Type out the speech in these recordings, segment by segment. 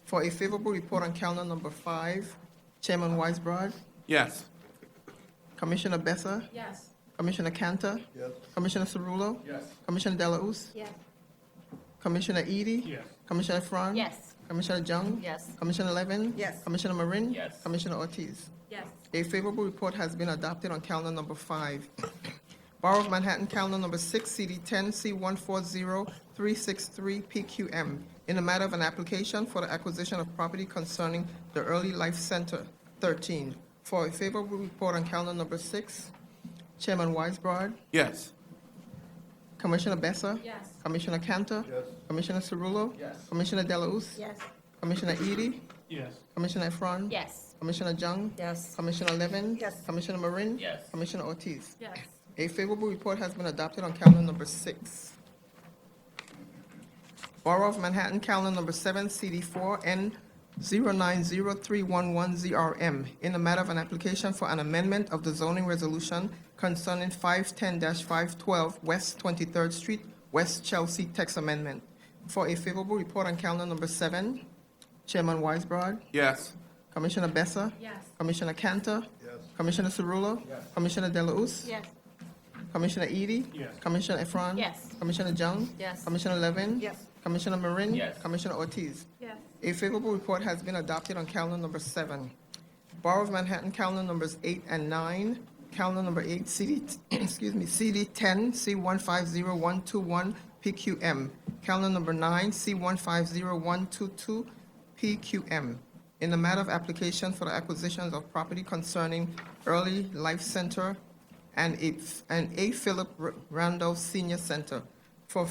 For a favorable report on calendar number 5, Chairman Weisbrod, Yes. Commissioner Besser, Yes. Commissioner Cantor, Yes. Commissioner Cerullo, Yes. Commissioner Delauss, Yes. Commissioner Edie, Yes. Commissioner Efron, Yes. Commissioner Jung, Yes. Commissioner Levin, Yes. Commissioner Marin, Yes. Commissioner Ortiz. Yes. A favorable report has been adopted on calendar number 5. Borough of Manhattan, calendar number 6, CD 10, C140363 PQM, in the matter of an application for the acquisition of property concerning the Early Life Center, 13. For a favorable report on calendar number 6, Chairman Weisbrod, Yes. Commissioner Besser, Yes. Commissioner Cantor, Yes. Commissioner Cerullo, Yes. Commissioner Delauss, Yes. Commissioner Edie, Yes. Commissioner Efron, Yes. Commissioner Jung, Yes. Commissioner Levin, Yes. Commissioner Marin, Yes. Commissioner Ortiz. Yes. A favorable report has been adopted on calendar number 6. Borough of Manhattan, calendar number 7, CD4 N090311ZRM, in the matter of an application for an amendment of the zoning resolution concerning 510-512 West 23rd Street, West Chelsea text amendment. For a favorable report on calendar number 7, Chairman Weisbrod, Yes. Commissioner Besser, Yes. Commissioner Cantor, Yes. Commissioner Cerullo, Yes. Commissioner Delauss, Yes. Commissioner Edie, Yes. Commissioner Efron, Yes. Commissioner Jung, Yes. Commissioner Levin, Yes. Commissioner Marin, Yes. Commissioner Ortiz. Yes. A favorable report has been adopted on calendar number 7. Borough of Manhattan, calendar numbers 8 and 9. Calendar number 8, CD, CD 10, C150121 PQM. Calendar number 9, C150122 PQM. In the matter of application for the acquisitions of property concerning Early Life Center and A. Philip Randolph Senior Center. For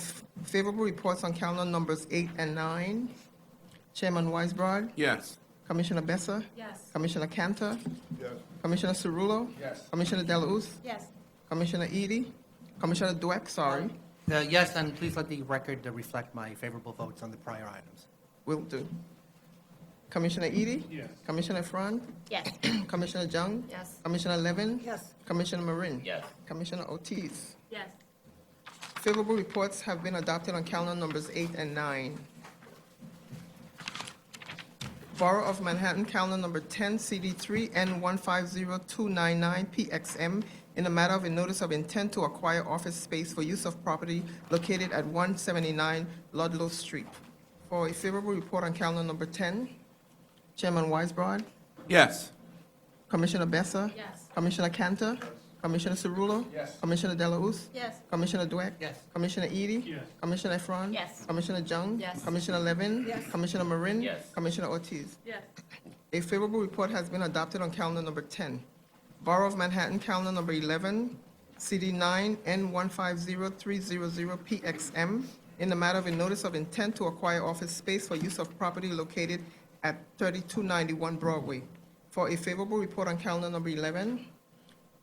favorable reports on calendar numbers 8 and 9, Chairman Weisbrod, Yes. Commissioner Besser, Yes. Commissioner Cantor, Yes. Commissioner Cerullo, Yes. Commissioner Delauss, Yes. Commissioner Edie, Commissioner Dweck, sorry, Yes, and please let the record reflect my favorable votes on the prior items. will do. Commissioner Edie, Yes. Commissioner Efron, Yes. Commissioner Jung, Yes. Commissioner Levin, Yes. Commissioner Marin, Yes. Commissioner Ortiz. Yes. Favorable reports have been adopted on calendar numbers 8 and 9. Borough of Manhattan, calendar number 10, CD3 N150299 PXM, in the matter of a notice of intent to acquire office space for use of property located at 179 Ludlow Street. For a favorable report on calendar number 10, Chairman Weisbrod, Yes. Commissioner Besser, Yes. Commissioner Cantor, Commissioner Cerullo, Yes. Commissioner Delauss, Yes. Commissioner Dweck, Yes. Commissioner Edie, Yes. Commissioner Efron, Yes. Commissioner Jung, Yes. Commissioner Levin, Yes. Commissioner Marin, Yes. Commissioner Ortiz. Yes. A favorable report has been adopted on calendar number 10. Borough of Manhattan, calendar number 11, CD9 N150300 PXM, in the matter of a notice of intent to acquire office space for use of property located at 3291 Broadway. For a favorable report on calendar number 11,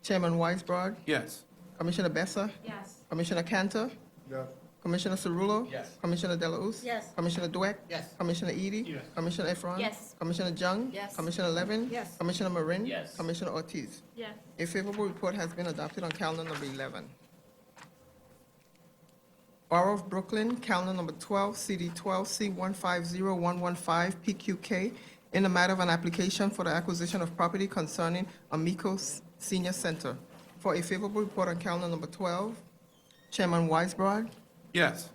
Chairman Weisbrod, Yes. Commissioner Besser, Yes. Commissioner Cantor, Yes. Commissioner Cerullo, Yes. Commissioner Delauss, Yes. Commissioner Dweck, Yes. Commissioner Edie, Yes. Commissioner Efron, Yes. Commissioner Jung, Yes. Commissioner Levin, Yes. Commissioner Marin, Yes. Commissioner Ortiz. Yes. A favorable report has been adopted on calendar number 11. Borough of Brooklyn, calendar number 12, CD 12, C150115 PQK, in the matter of an application for the acquisition of property concerning Amico Senior Center. For a favorable report on calendar number 12, Chairman Weisbrod, Yes.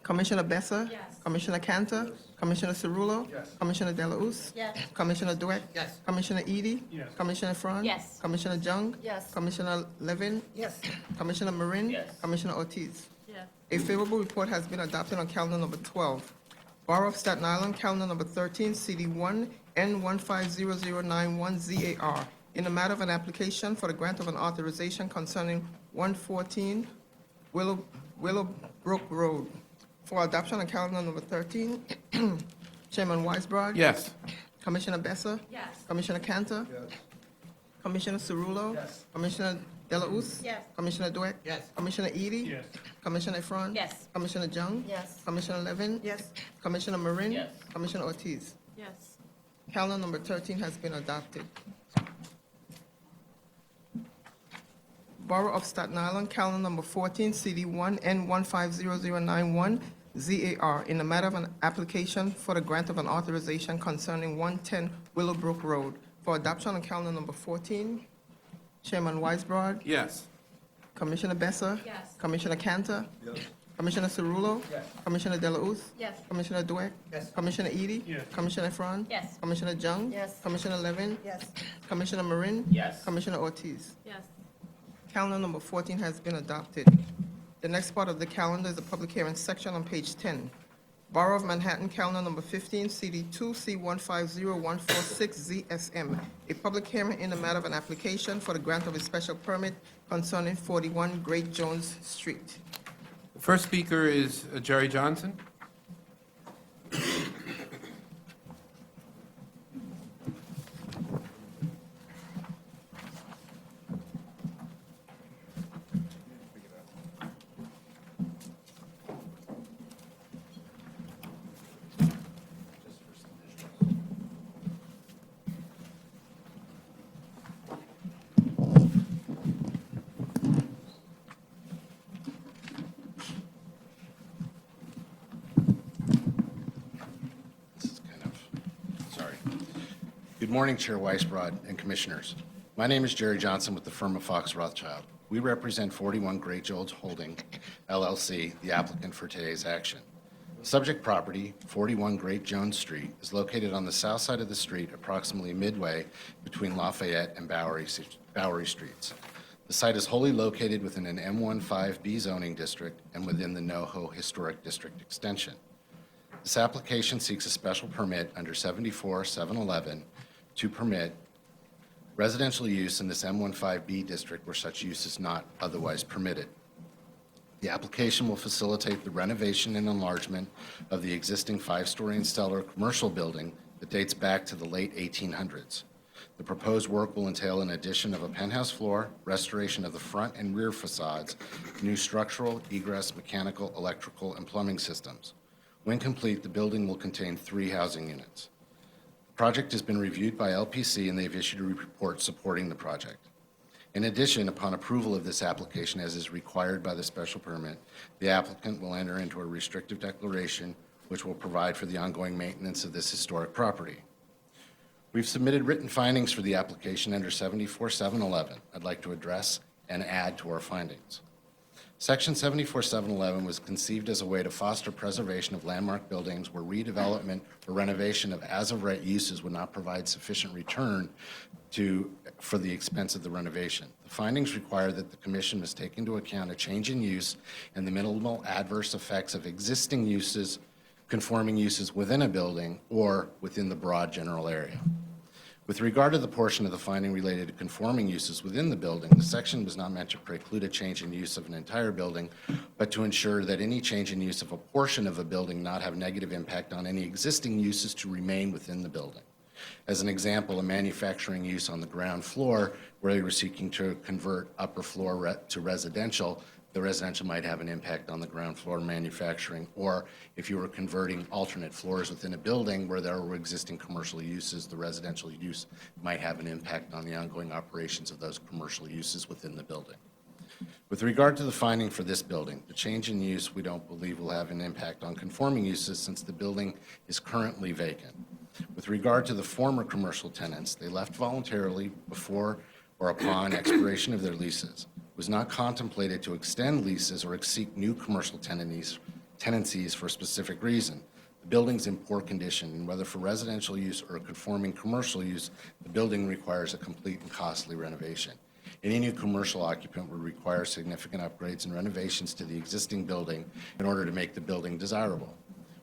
Commissioner Besser, Yes. Commissioner Cantor, Commissioner Cerullo, Yes. Commissioner Delauss, Yes. Commissioner Dweck, Yes. Commissioner Edie, Yes. Commissioner Efron, Yes. Commissioner Jung, Yes. Commissioner Levin, Yes. Commissioner Marin, Yes. Commissioner Ortiz. Yes. A favorable report has been adopted on calendar number 12. Borough of Staten Island, calendar number 13, CD1 N150091 ZAR, in the matter of an application for the grant of an authorization concerning 114 Willowbrook Road. For adoption on calendar number 13, Chairman Weisbrod. Yes. Commissioner Besser. Yes. Commissioner Cantor. Yes. Commissioner Cerullo. Yes. Commissioner Delauss. Yes. Commissioner Dweck. Yes. Commissioner Edie. Yes. Commissioner Efron. Yes. Commissioner Jung. Yes. Commissioner Levin. Yes. Commissioner Marin. Yes. Commissioner Ortiz. Yes. Calendar number 13 has been adopted. Borough of Staten Island, calendar number 14, CD1 N150091 ZAR, in the matter of an application for the grant of an authorization concerning 110 Willowbrook Road for adoption on calendar number 14. Chairman Weisbrod, Yes. Commissioner Besser. Yes. Commissioner Cantor. Yes. Commissioner Cerullo. Yes. Commissioner Delauss. Yes. Commissioner Dweck. Yes. Commissioner Edie. Yes. Commissioner Efron. Yes. Commissioner Jung. Yes. Commissioner Levin. Yes. Commissioner Marin. Yes. Commissioner Ortiz. Yes. Calendar number 14 has been adopted. The next part of the calendar is the public hearing section on page 10. Borough of Manhattan, calendar number 15, CD2, C150146 ZSM. A public hearing in the matter of an application for the grant of a special permit concerning 41 Great Jones Street. The first speaker is Jerry Johnson. This is kind of, sorry. Good morning, Chair Weisbrod and Commissioners. My name is Jerry Johnson with the firm of Fox Rothschild. We represent 41 Great Jones Holding, LLC, the applicant for today's action. Subject property, 41 Great Jones Street, is located on the south side of the street, approximately midway between Lafayette and Bowery Streets. The site is wholly located within an M15B zoning district and within the NoHo Historic District extension. This application seeks a special permit under 74-711 to permit residential use in this M15B district where such use is not otherwise permitted. The application will facilitate the renovation and enlargement of the existing five-story and stellar commercial building that dates back to the late 1800s. The proposed work will entail an addition of a penthouse floor, restoration of the front and rear facades, new structural, egress, mechanical, electrical, and plumbing systems. When complete, the building will contain 3 housing units. The project has been reviewed by LPC, and they've issued a report supporting the project. In addition, upon approval of this application, as is required by the special permit, the applicant will enter into a restrictive declaration which will provide for the ongoing maintenance of this historic property. We've submitted written findings for the application under 74-711. I'd like to address and add to our findings. Section 74-711 was conceived as a way to foster preservation of landmark buildings where redevelopment or renovation of as-of-right uses would not provide sufficient return for the expense of the renovation. The findings require that the commission must take into account a change in use and the minimal adverse effects of existing uses, conforming uses within a building or within the broad general area. With regard to the portion of the finding related to conforming uses within the building, the section was not meant to preclude a change in use of an entire building, but to ensure that any change in use of a portion of a building not have negative impact on any existing uses to remain within the building. As an example, a manufacturing use on the ground floor where you were seeking to convert upper floor to residential, the residential might have an impact on the ground floor manufacturing, or if you were converting alternate floors within a building where there were existing commercial uses, the residential use might have an impact on the ongoing operations of those commercial uses within the building. With regard to the finding for this building, the change in use we don't believe will have an impact on conforming uses since the building is currently vacant. With regard to the former commercial tenants, they left voluntarily before or upon expiration of their leases. It was not contemplated to extend leases or seek new commercial tenancies for a specific reason. The building's in poor condition, and whether for residential use or conforming commercial use, the building requires a complete and costly renovation. Any new commercial occupant would require significant upgrades and renovations to the existing building in order to make the building desirable.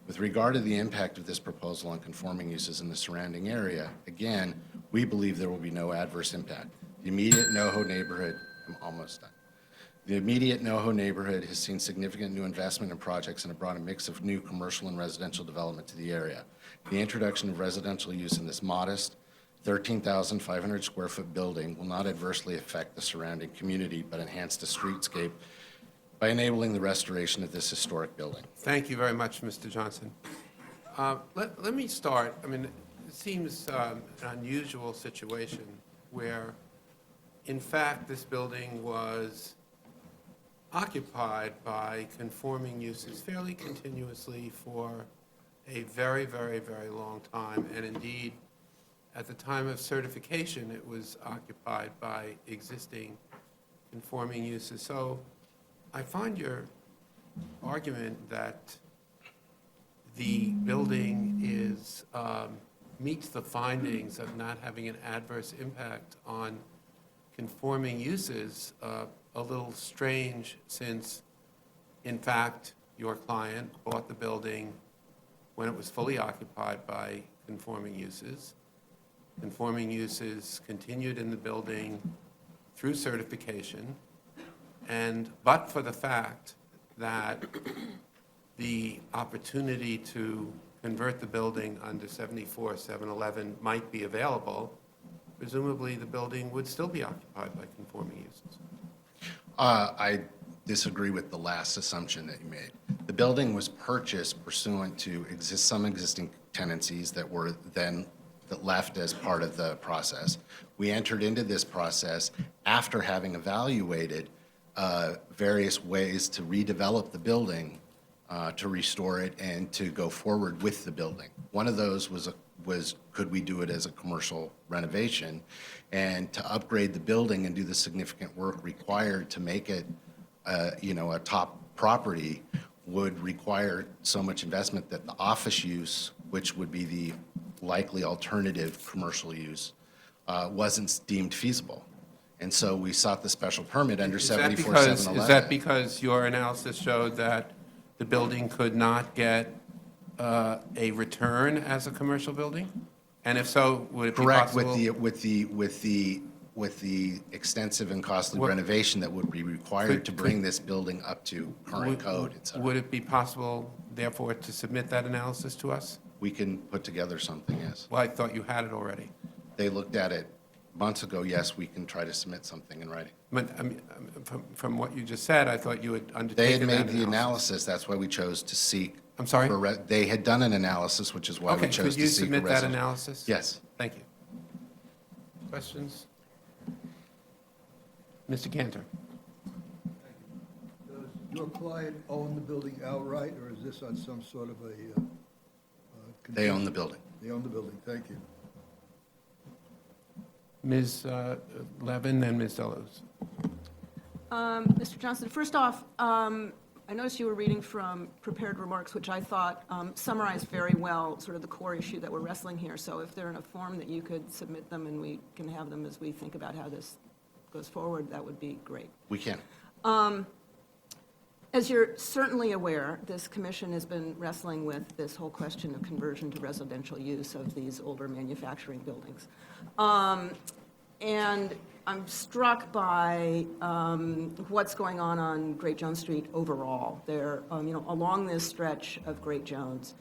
With regard to the impact of this proposal on conforming uses in the surrounding area, again, we believe there will be no adverse impact. The immediate NoHo neighborhood, I'm almost done. The immediate NoHo neighborhood has seen significant new investment in projects and have brought a mix of new commercial and residential development to the area. The introduction of residential use in this modest 13,500 square foot building will not adversely affect the surrounding community, but enhance the streetscape by enabling the restoration of this historic building. Thank you very much, Mr. Johnson. Let me start. I mean, it seems an unusual situation where, in fact, this building was occupied by conforming uses fairly continuously for a very, very, very long time. And indeed, at the time of certification, it was occupied by existing conforming uses. So I find your argument that the building is, meets the findings of not having an adverse impact on conforming uses a little strange, since, in fact, your client bought the building when it was fully occupied by conforming uses. Conforming uses continued in the building through certification, but for the fact that the opportunity to convert the building under 74-711 might be available, presumably the building would still be occupied by conforming uses. I disagree with the last assumption that you made. The building was purchased pursuant to some existing tenancies that were then that left as part of the process. We entered into this process after having evaluated various ways to redevelop the building, to restore it, and to go forward with the building. One of those was could we do it as a commercial renovation, and to upgrade the building and do the significant work required to make it, a top property, would require so much investment that the office use, which would be the likely alternative commercial use, wasn't deemed feasible. And so we sought the special permit under 74-711. Is that because your analysis showed that the building could not get a return as a commercial building? And if so, would it be Correct, possible? with the extensive and costly What- renovation that would be required to bring this building up to current Would- code, et cetera. Would it be possible, therefore, to submit that analysis to us? We can put together something, yes. Well, I thought you had it already. They looked at it months ago, yes, we can try to submit something in writing. But from what you just said, I thought you had They undertaken had that made the analysis, that's why we chose to seek. I'm sorry? They had done an analysis, which is why we Okay, chose could you to seek a submit that resolution. analysis? Yes. Thank you. Questions? Mr. Cantor? Does your client own the building outright, or is this on some sort of a? They own the building. They own the building, thank you. Ms. Levin and Ms. Deleuze. Mr. Johnson, first off, I noticed you were reading from prepared remarks, which I thought summarized very well sort of the core issue that we're wrestling here. So if they're in a form that you could submit them and we can have them as we think about how this goes forward, that would be great. We can. As you're certainly aware, this commission has been wrestling with this whole question of conversion to residential use of these older manufacturing buildings. And I'm struck by what's going on Great Jones Street overall. There, along this stretch of Great Jones,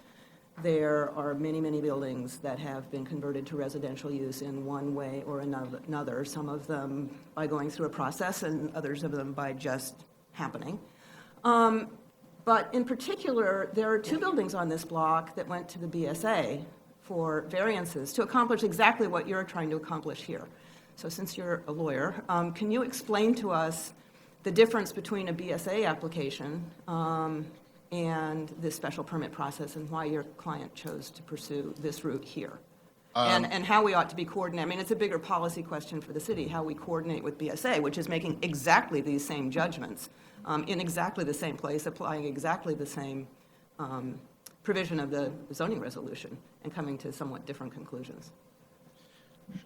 there are many, many buildings that have been converted to residential use in one way or another, some of them by going through a process and others of them by just happening. But in particular, there are two buildings on this block that went to the BSA for variances to accomplish exactly what you're trying to accomplish here. So since you're a lawyer, can you explain to us the difference between a BSA application and this special permit process and why your client chose to pursue this route here? And how we ought to be coordinating. I mean, it's a bigger policy question for the city, how we coordinate with BSA, which is making exactly these same judgments in exactly the same place, applying exactly the same provision of the zoning resolution and coming to somewhat different conclusions.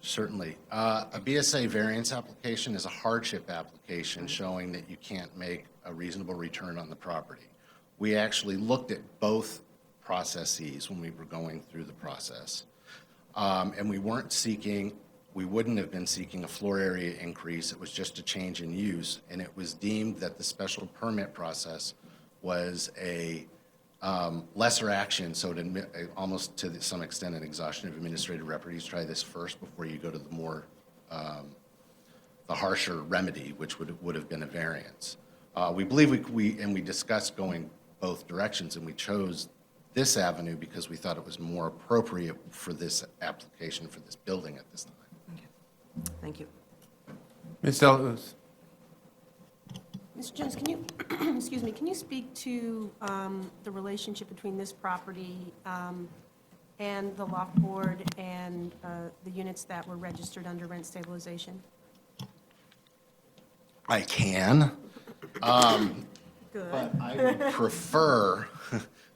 Certainly. A BSA variance application is a hardship application showing that you can't make a reasonable return on the property. We actually looked at both processes when we were going through the process. And we wouldn't have been seeking a floor area increase. It was just a change in use. And it was deemed that the special permit process was a lesser action, so to admit, almost to some extent an exhaustion of administrative remedies. Try this first before you go to the more, the harsher remedy, which would have been a variance. We believe we discussed going both directions, and we chose this avenue because we thought it was more appropriate for this application for this building at this time. Okay. Thank you. Ms. Deleuze. Mr. Jones, can you, excuse me, can you speak to the relationship between this property and the loft board and the units that were registered under rent stabilization? I can, Good. but I would prefer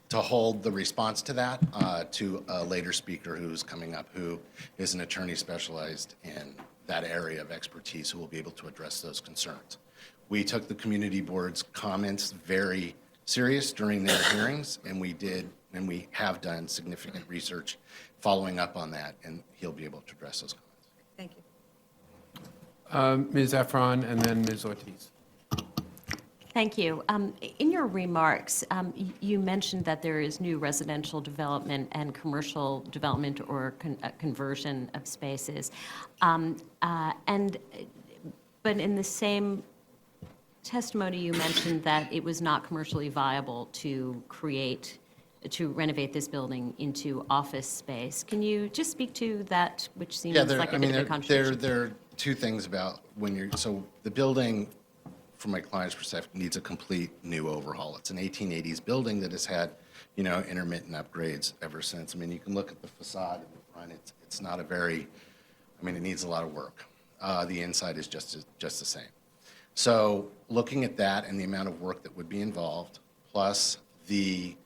to hold the response to that to a later speaker who's coming up, who is an attorney specialized in that area of expertise, who will be able to address those concerns. We took the community board's comments very serious during their hearings, and we have done significant research following up on that, and he'll be able to address those comments. Thank you. Ms. Efron and then Ms. Ortiz. Thank you. In your remarks, you mentioned that there is new residential development and commercial development or conversion of spaces. But in the same testimony, you mentioned that it was not commercially viable to renovate this building into office space. Can you just speak to that, which seems like a bit of a contradiction? There are two things about so the building, from my client's perspective, needs a complete new overhaul. It's an 1880s building that has had, intermittent upgrades ever since. I mean, you can look at the facade in the front. It's not a very, it needs a lot of work. The inside is just the same. So looking at that and the amount of work that would be involved, plus the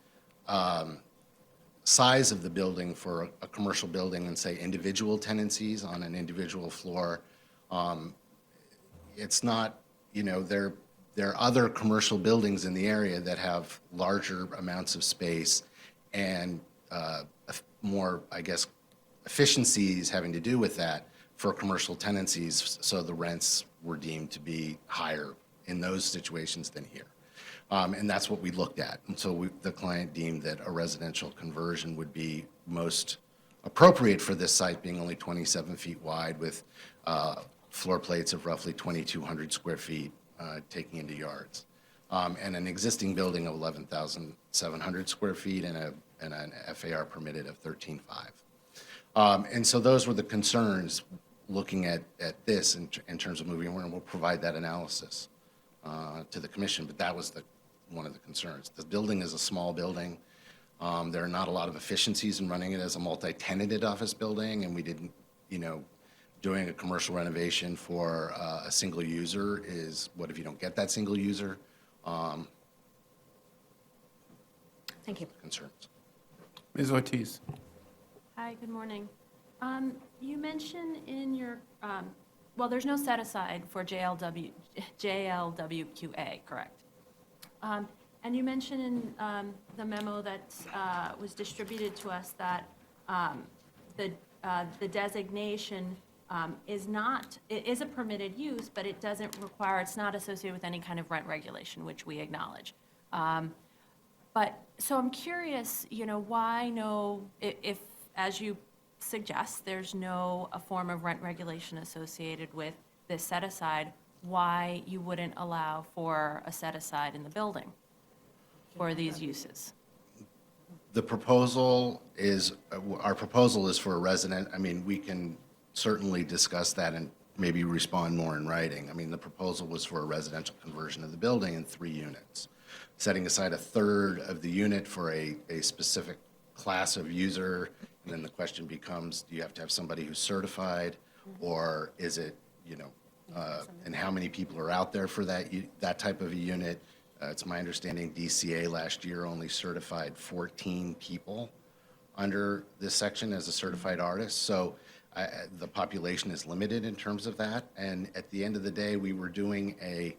size of the building for a commercial building and, say, individual tenancies on an individual floor, it's not, there are other commercial buildings in the area that have larger amounts of space and more, I guess, efficiencies having to do with that for commercial tenancies, so the rents were deemed to be higher in those situations than here. And that's what we looked at. And so the client deemed that a residential conversion would be most appropriate for this site, being only 27 feet wide with floor plates of roughly 2,200 square feet, taking into yards. And an existing building of 11,700 square feet and an FAR permitted of 13.5. And so those were the concerns looking at this in terms of moving forward, and we'll provide that analysis to the commission, but that was one of the concerns. The building is a small building. There are not a lot of efficiencies in running it as a multi-tenanted office building, and we didn't, doing a commercial renovation for a single user is, what if you don't get that single user? Thank you. Concerns. Ms. Ortiz. Hi, good morning. You mentioned in your, there's no set aside for JLWQA, correct? And you mentioned in the memo that was distributed to us that the designation is not, it is a permitted use, but it doesn't require, it's not associated with any kind of rent regulation, which we acknowledge. So I'm curious, why if, as you suggest, there's no a form of rent regulation associated with this set-aside, why you wouldn't allow for a set-aside in the building for these uses? The proposal is, our proposal is for a resident. We can certainly discuss that and maybe respond more in writing. The proposal was for a residential conversion of the building in 3 units, setting aside a third of the unit for a specific class of user. And then the question becomes, do you have to have somebody who's certified, or is it, and how many people are out there for that type of a unit? It's my understanding DCA last year only certified 14 people under this section as a certified artist. So the population is limited in terms of that. And at the end of the day, we were doing a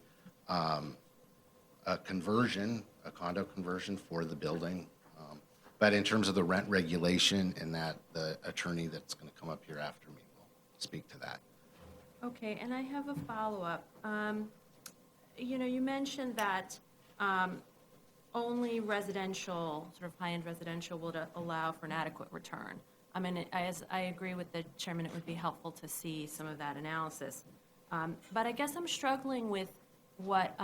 conversion, a condo conversion for the building. But in terms of the rent regulation, and that the attorney that's going to come up here after me will speak to that. Okay, and I have a follow-up. You mentioned that only residential, sort of high-end residential, would allow for an adequate return. As I agree with the chairman, it would be helpful to see some of that analysis. But I guess I'm struggling with what,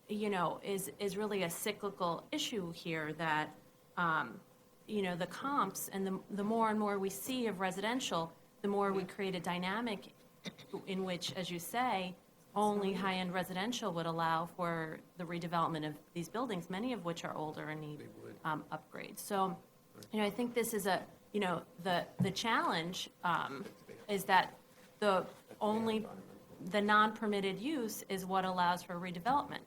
is really a cyclical issue here, that, the comps and the more and more we see of residential, the more we create a dynamic in which, as you say, only high-end residential would allow for the redevelopment of these buildings, many of which are older and need upgrades. So, I think this is the challenge is that the non-permitted use is what allows for redevelopment.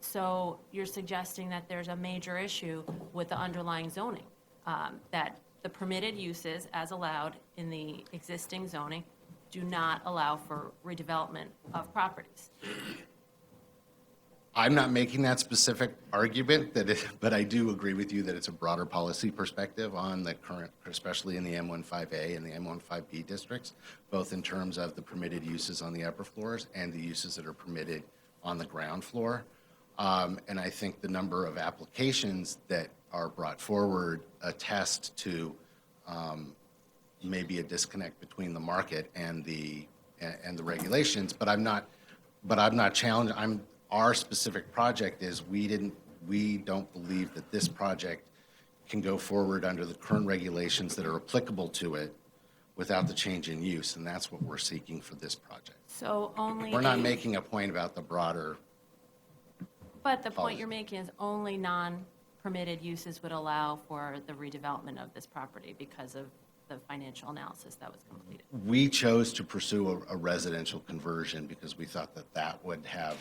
So you're suggesting that there's a major issue with the underlying zoning, that the permitted uses as allowed in the existing zoning do not allow for redevelopment of properties. I'm not making that specific argument, but I do agree with you that it's a broader policy perspective on the current, especially in the M15A and the M15B districts, both in terms of the permitted uses on the upper floors and the uses that are permitted on the ground floor. And I think the number of applications that are brought forward attest to maybe a disconnect between the market and the regulations. But I'm not challenging. Our specific project is we don't believe that this project can go forward under the current regulations that are applicable to it without the change in use, and that's what we're seeking for this project. So only. We're not making a point about the broader. But the point you're making is only non-permitted uses would allow for the redevelopment of this property because of the financial analysis that was completed. We chose to pursue a residential conversion because we thought that that would have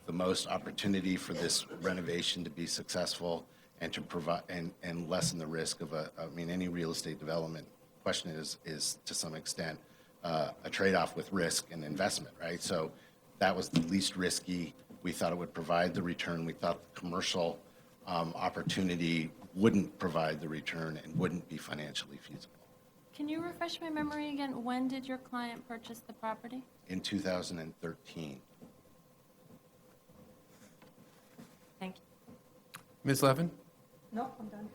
the most opportunity for this renovation to be successful and to provide and lessen the risk of any real estate development question is to some extent a trade-off with risk and investment, right? So that was the least risky. We thought it would provide the return. We thought the commercial opportunity wouldn't provide the return and wouldn't be financially feasible. Can you refresh my memory again? When did your client purchase the property? In 2013. Thank you. Ms. Levin? No, I'm done.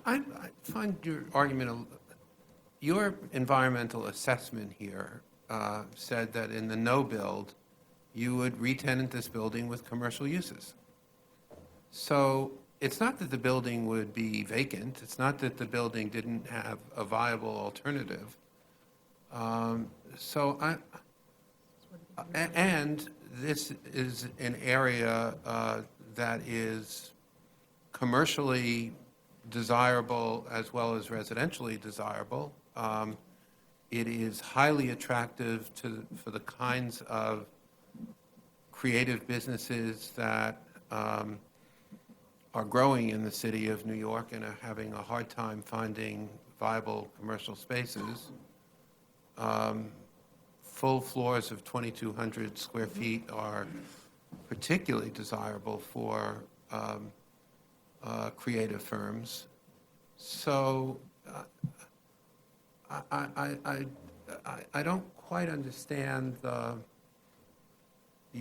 I find your argument, your environmental assessment here said that in the no build, you would re-tenant this building with commercial uses. So it's not that the building would be vacant. It's not that the building didn't have a viable alternative. And this is an area that is commercially desirable as well as residentially desirable. It is highly attractive for the kinds of creative businesses that are growing in the city of New York and are having a hard time finding viable commercial spaces. Full floors of 2,200 square feet are particularly desirable for creative firms. So I don't quite understand the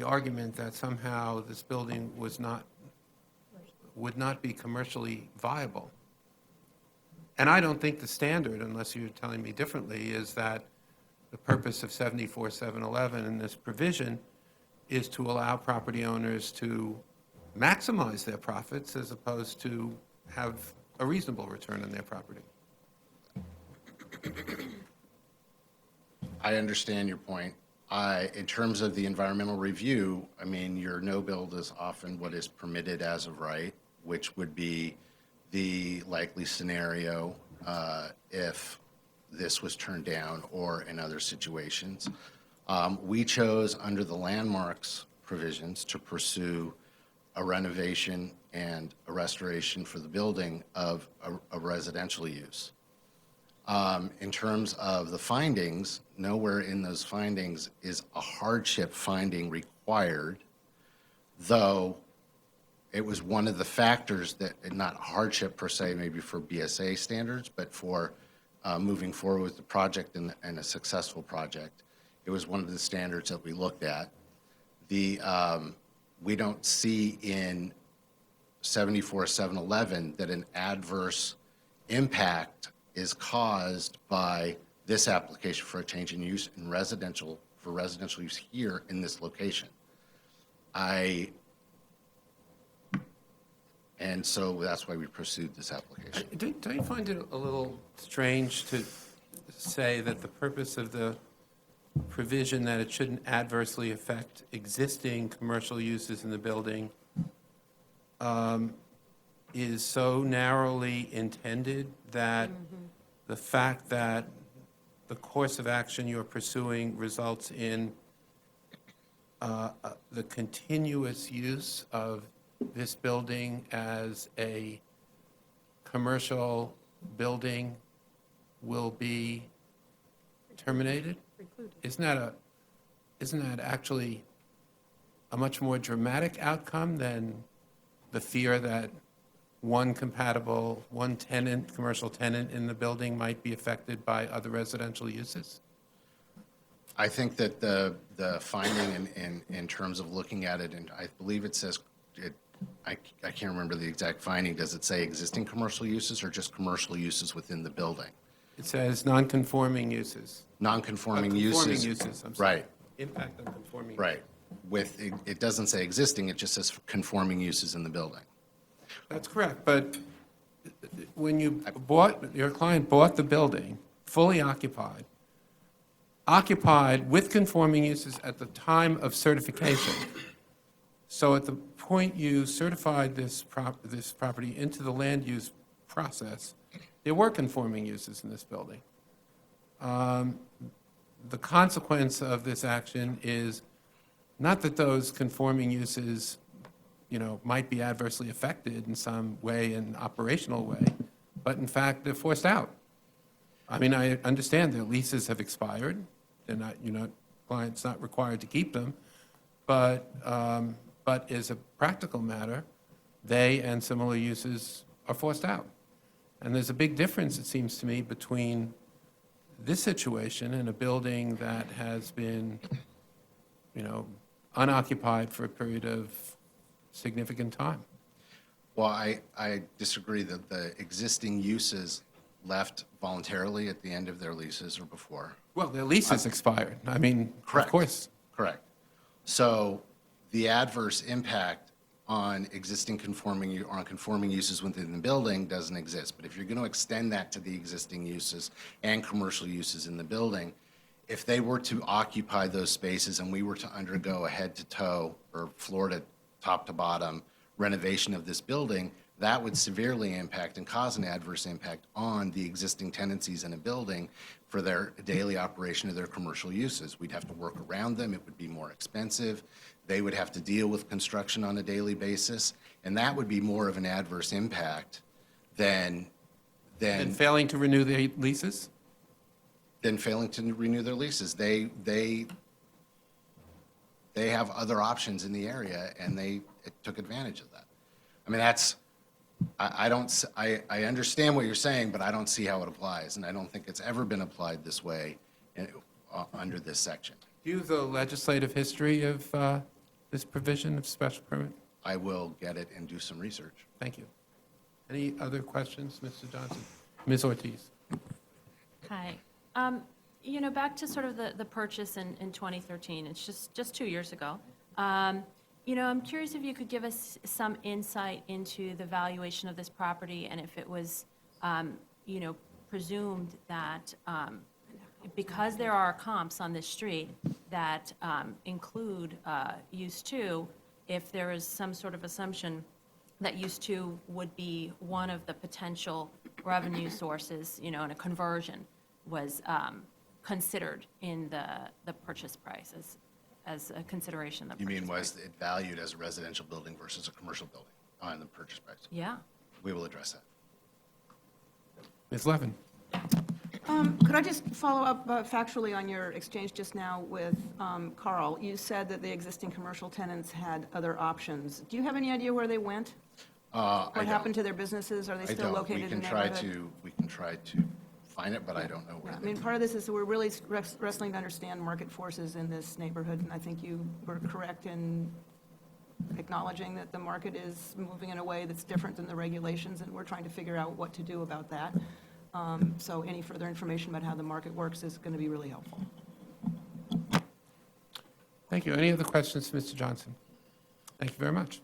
argument that somehow this building would not be commercially viable. And I don't think the standard, unless you're telling me differently, is that the purpose of 74-711 in this provision is to allow property owners to maximize their profits as opposed to have a reasonable return on their property. I understand your point. In terms of the environmental review, I mean, your no build is often what is permitted as of right, which would be the likely scenario if this was turned down or in other situations. We chose under the landmarks provisions to pursue a renovation and a restoration for the building of a residential use. In terms of the findings, nowhere in those findings is a hardship finding required, though it was one of the factors that, not hardship per se, maybe for BSA standards, but for moving forward with the project and a successful project. It was one of the standards that we looked at. We don't see in 74-711 that an adverse impact is caused by this application for a change in use in residential use here in this location. And so that's why we pursued this application. Don't you find it a little strange to say that the purpose of the provision that it shouldn't adversely affect existing commercial uses in the building is so narrowly intended that the fact that the course of action you're pursuing results in the continuous use of this building as a commercial building will be terminated? Isn't that actually a much more dramatic outcome than the fear that one tenant, commercial tenant in the building might be affected by other residential uses? I think that the finding in terms of looking at it, and I believe it says, I can't remember the exact finding, does it say existing commercial uses or just commercial uses within the building? It says non-conforming uses. Non-conforming Conforming uses. uses, I'm sorry. Right, Impact on conforming. right. It doesn't say existing, it just says conforming uses in the building. That's correct, but when your client bought the building, fully occupied with conforming uses at the time of certification. So at the point you certified this property into the land use process, there were conforming uses in this building. The consequence of this action is not that those conforming uses, might be adversely affected in some way, an operational way, but in fact, they're forced out. I mean, I understand their leases have expired. They're not, client's not required to keep them, but as a practical matter, they and similar uses are forced out. And there's a big difference, it seems to me, between this situation and a building that has been, unoccupied for a period of significant time. Well, I disagree that the existing uses left voluntarily at the end of their leases or before. Well, their leases expired. I mean, of Correct. course. Correct. So the adverse impact on existing conforming uses within the building doesn't exist. But if you're going to extend that to the existing uses and commercial uses in the building, if they were to occupy those spaces and we were to undergo a head-to-toe or floor to top to bottom renovation of this building, that would severely impact and cause an adverse impact on the existing tenancies in a building for their daily operation of their commercial uses. We'd have to work around them. It would be more expensive. They would have to deal with construction on a daily basis, and that would be more of an adverse impact than And failing to renew the leases? failing to renew their leases. They have other options in the area, and they took advantage of that. I mean, I understand what you're saying, but I don't see how it applies, and I don't think it's ever been applied this way under this section. Do you have the legislative history of this provision of special permit? I will get it and do some research. Thank you. Any other questions, Mr. Johnson? Ms. Ortiz? Hi. Back to sort of the purchase in 2013, it's just 2 years ago. I'm curious if you could give us some insight into the valuation of this property and if it was, presumed that because there are comps on this street that include use 2, if there is some sort of assumption that use 2 would be one of the potential revenue sources, and a conversion was considered in the purchase price as a consideration of the You purchase mean price. was it valued as a residential building versus a commercial building on the purchase price? Yeah. We will address that. Ms. Levin? Could I just follow up factually on your exchange just now with Carl? You said that the existing commercial tenants had other options. Do you have any idea where they went? What happened to their businesses? Are they still located in the neighborhood? We can try to find it, but I don't know where. Yeah, I mean, part of this is that we're really wrestling to understand market forces in this neighborhood, and I think you were correct in acknowledging that the market is moving in a way that's different than the regulations, and we're trying to figure out what to do about that. So any further information about how the market works is going to be really helpful. Thank you. Any other questions, Mr. Johnson? Thank you very much.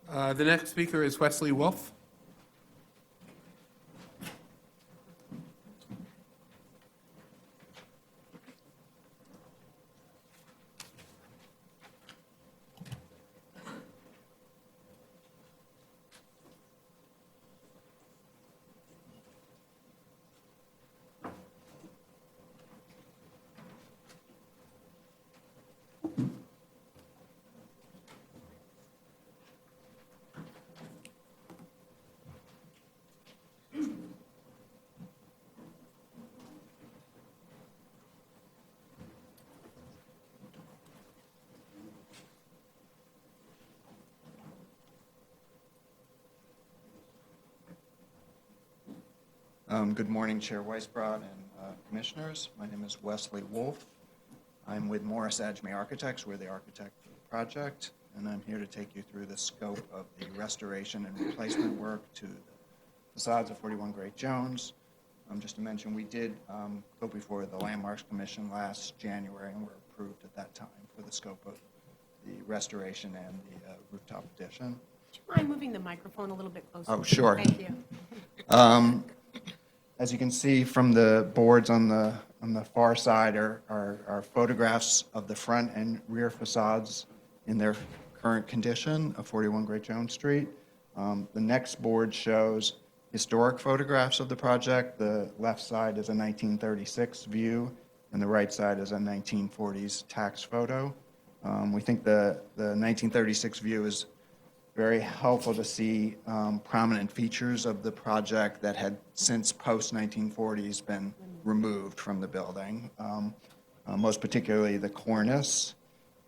The next speaker is Wesley Wolfe. Good morning, Chair Weisbrod and Commissioners. My name is Wesley Wolfe. I'm with Morris Adjme Architects. We're the architect for the project, and I'm here to take you through the scope of the restoration and replacement work to the facades of 41 Great Jones. Just to mention, we did go before the Landmarks Commission last January and were approved at that time for the scope of the restoration and the rooftop addition. Would you mind moving the microphone a little bit closer? Oh, sure. Thank you. As you can see from the boards on the far side are photographs of the front and rear facades in their current condition of 41 Great Jones Street. The next board shows historic photographs of the project. The left side is a 1936 view, and the right side is a 1940s tax photo. We think the 1936 view is very helpful to see prominent features of the project that had since post-1940s been removed from the building, most particularly the cornice,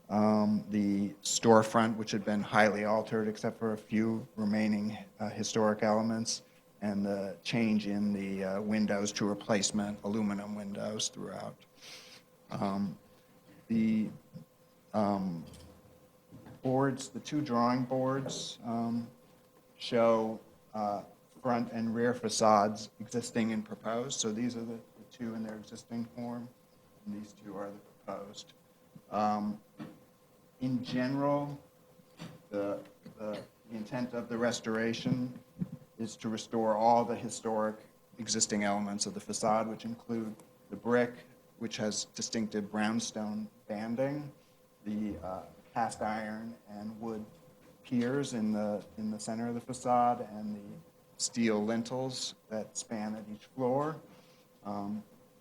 the storefront, which had been highly altered except for a few remaining historic elements, and the change in the windows to replacement aluminum windows throughout. The boards, the two drawing boards show front and rear facades existing and proposed. So these are the two in their existing form, and these two are the proposed. In general, the intent of the restoration is to restore all the historic existing elements of the facade, which include the brick, which has distinctive brownstone banding, the cast iron and wood piers in the center of the facade, and the steel lintels that span at each floor.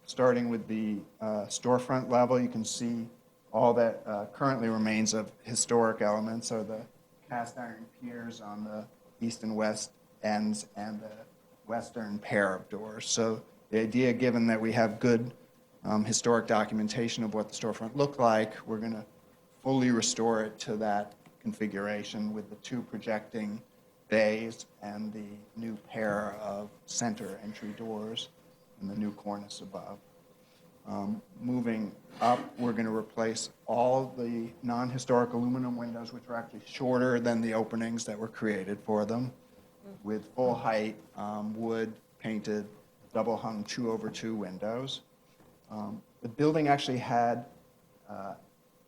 Starting with the storefront level, you can see all that currently remains of historic elements, so the cast iron piers on the east and west ends and the western pair of doors. So the idea, given that we have good historic documentation of what the storefront looked like, we're going to fully restore it to that configuration with the two projecting bays and the new pair of center entry doors and the new cornice above. Moving up, we're going to replace all the non-historic aluminum windows, which are actually shorter than the openings that were created for them, with full height wood painted double hung 2/2 windows. The building actually had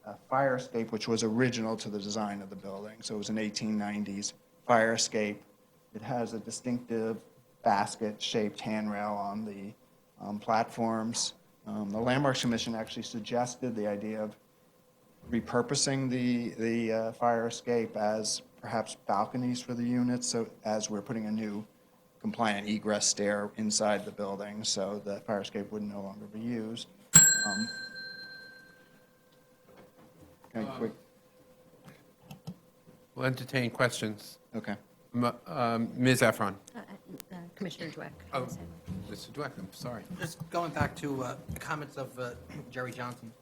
a fire escape which was original to the design of the building. So it was an 1890s fire escape. It has a distinctive basket-shaped handrail on the platforms. The Landmarks Commission actually suggested the idea of repurposing the fire escape as perhaps balconies for the units, so as we're putting a new compliant egress stair inside the building, so the fire escape would no longer be used. Quick. We'll entertain questions. Okay. Ms. Efron. Commissioner Dweck. Oh, Mr. Dweck, I'm sorry. Just going back to the comments of Jerry Johnson.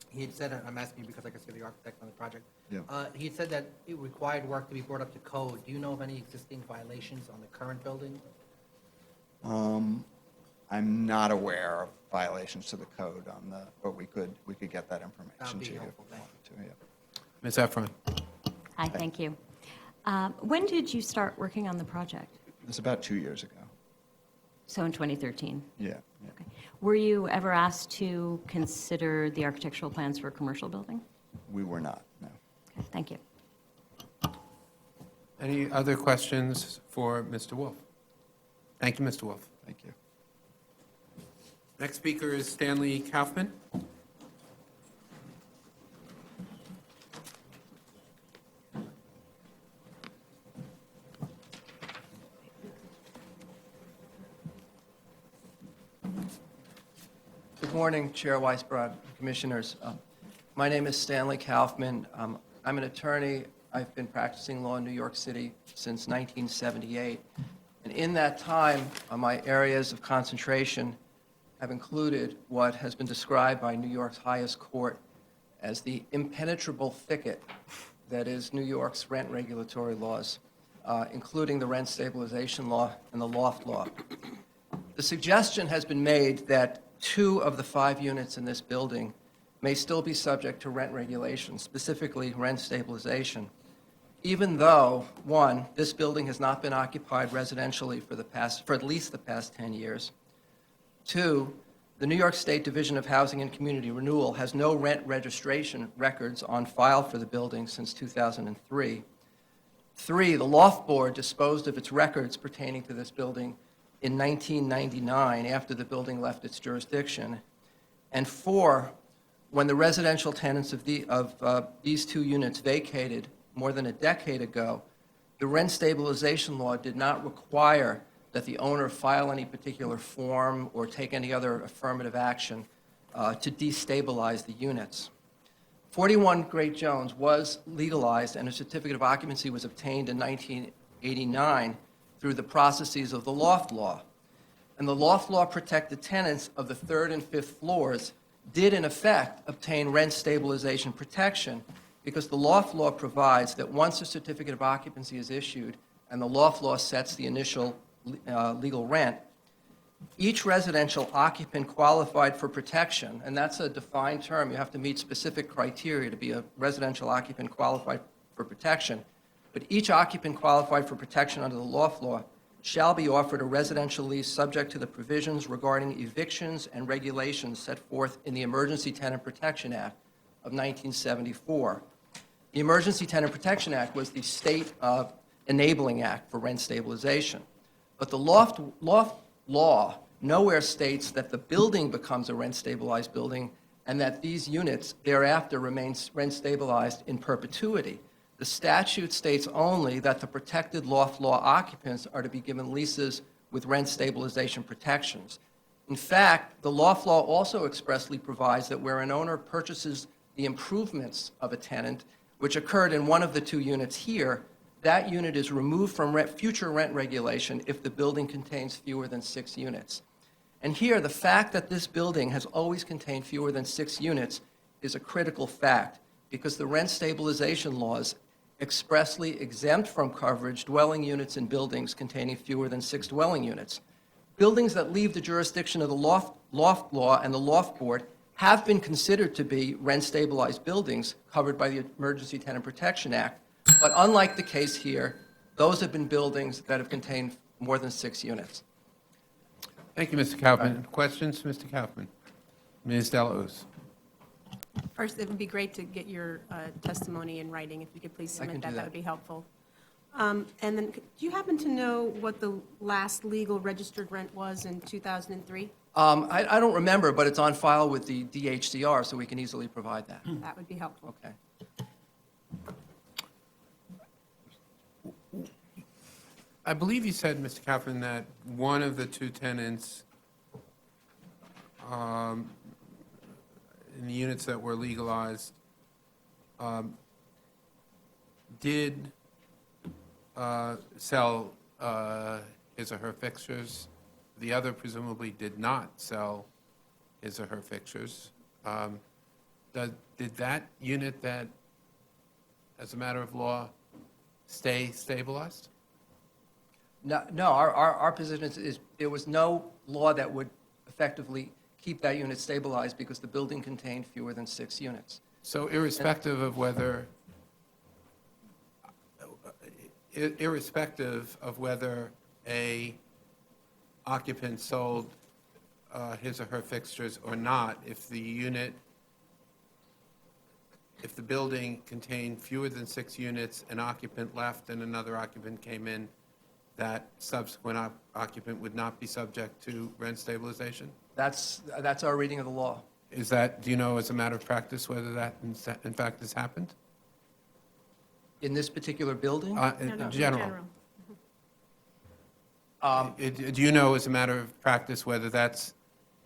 He had said, and I'm asking you because I can see the architect on the project. Yeah. He had said that it required work to be brought up to code. Do you know of any existing violations on the current building? I'm not aware of violations to the code on the, but we could get that That'd information be to you. helpful, if you thank wanted to, yeah. Ms. Efron. Hi, thank you. When did you start working on the project? It's about 2 years ago. So in 2013? Yeah. Okay. Were you ever asked to consider the architectural plans for a commercial building? We were not, no. Okay, thank you. Any other questions for Mr. Wolfe? Thank you, Mr. Wolfe. Thank you. Next speaker is Stanley Kaufman. Good morning, Chair Weisbrod, Commissioners. My name is Stanley Kaufman. I'm an attorney. I've been practicing law in New York City since 1978. And in that time, my areas of concentration have included what has been described by New York's highest court as the impenetrable thicket that is New York's rent regulatory laws, including the rent stabilization law and the loft law. The suggestion has been made that 2 of the 5 units in this building may still be subject to rent regulations, specifically rent stabilization, even though, 1, this building has not been occupied residentially for at least the past 10 years. 2, the New York State Division of Housing and Community Renewal has no rent registration records on file for the building since 2003. 3, the Loft Board disposed of its records pertaining to this building in 1999 after the building left its jurisdiction. And 4, when the residential tenants of these 2 units vacated more than a decade ago, the rent stabilization law did not require that the owner file any particular form or take any other affirmative action to destabilize the units. 41 Great Jones was legalized, and a certificate of occupancy was obtained in 1989 through the processes of the loft law. And the loft law protected tenants of the 3rd and 5th floors did in effect obtain rent stabilization protection, because the loft law provides that once a certificate of occupancy is issued and the loft law sets the initial legal rent, each residential occupant qualified for protection, and that's a defined term, you have to meet specific criteria to be a residential occupant qualified for protection, but each occupant qualified for protection under the loft law shall be offered a residential lease subject to the provisions regarding evictions and regulations set forth in the Emergency Tenant Protection Act of 1974. The Emergency Tenant Protection Act was the state enabling act for rent stabilization. But the loft law nowhere states that the building becomes a rent-stabilized building and that these units thereafter remain rent-stabilized in perpetuity. The statute states only that the protected loft law occupants are to be given leases with rent stabilization protections. In fact, the loft law also expressly provides that where an owner purchases the improvements of a tenant, which occurred in one of the 2 units here, that unit is removed from future rent regulation if the building contains fewer than 6 units. And here, the fact that this building has always contained fewer than 6 units is a critical fact, because the rent stabilization laws expressly exempt from coverage dwelling units in buildings containing fewer than 6 dwelling units. Buildings that leave the jurisdiction of the loft law and the loft board have been considered to be rent-stabilized buildings covered by the Emergency Tenant Protection Act, but unlike the case here, those have been buildings that have contained more than 6 units. Thank you, Mr. Kaufman. Questions, Mr. Kaufman? Ms. Delauze. First, it would be great to get your testimony in writing. If you could please I can submit do that, that. that would be helpful. And then, do you happen to know what the last legal registered rent was in 2003? I don't remember, but it's on file with the DHCR, so we can easily provide that. That would be helpful. Okay. I believe you said, Mr. Kaufman, that one of the 2 tenants in the units that were legalized did sell his or her fixtures. The other presumably did not sell his or her fixtures. Did that unit that, as a matter of law, stay stabilized? No, our position is there was no law that would effectively keep that unit stabilized because the building contained fewer than 6 units. So irrespective of whether a occupant sold his or her fixtures or not, if the building contained fewer than 6 units, an occupant left and another occupant came in, that subsequent occupant would not be subject to rent stabilization? That's our reading of the law. Is that, do you know as a matter of practice whether that in fact has happened? In this particular building? In general. Do you know as a matter of practice whether that's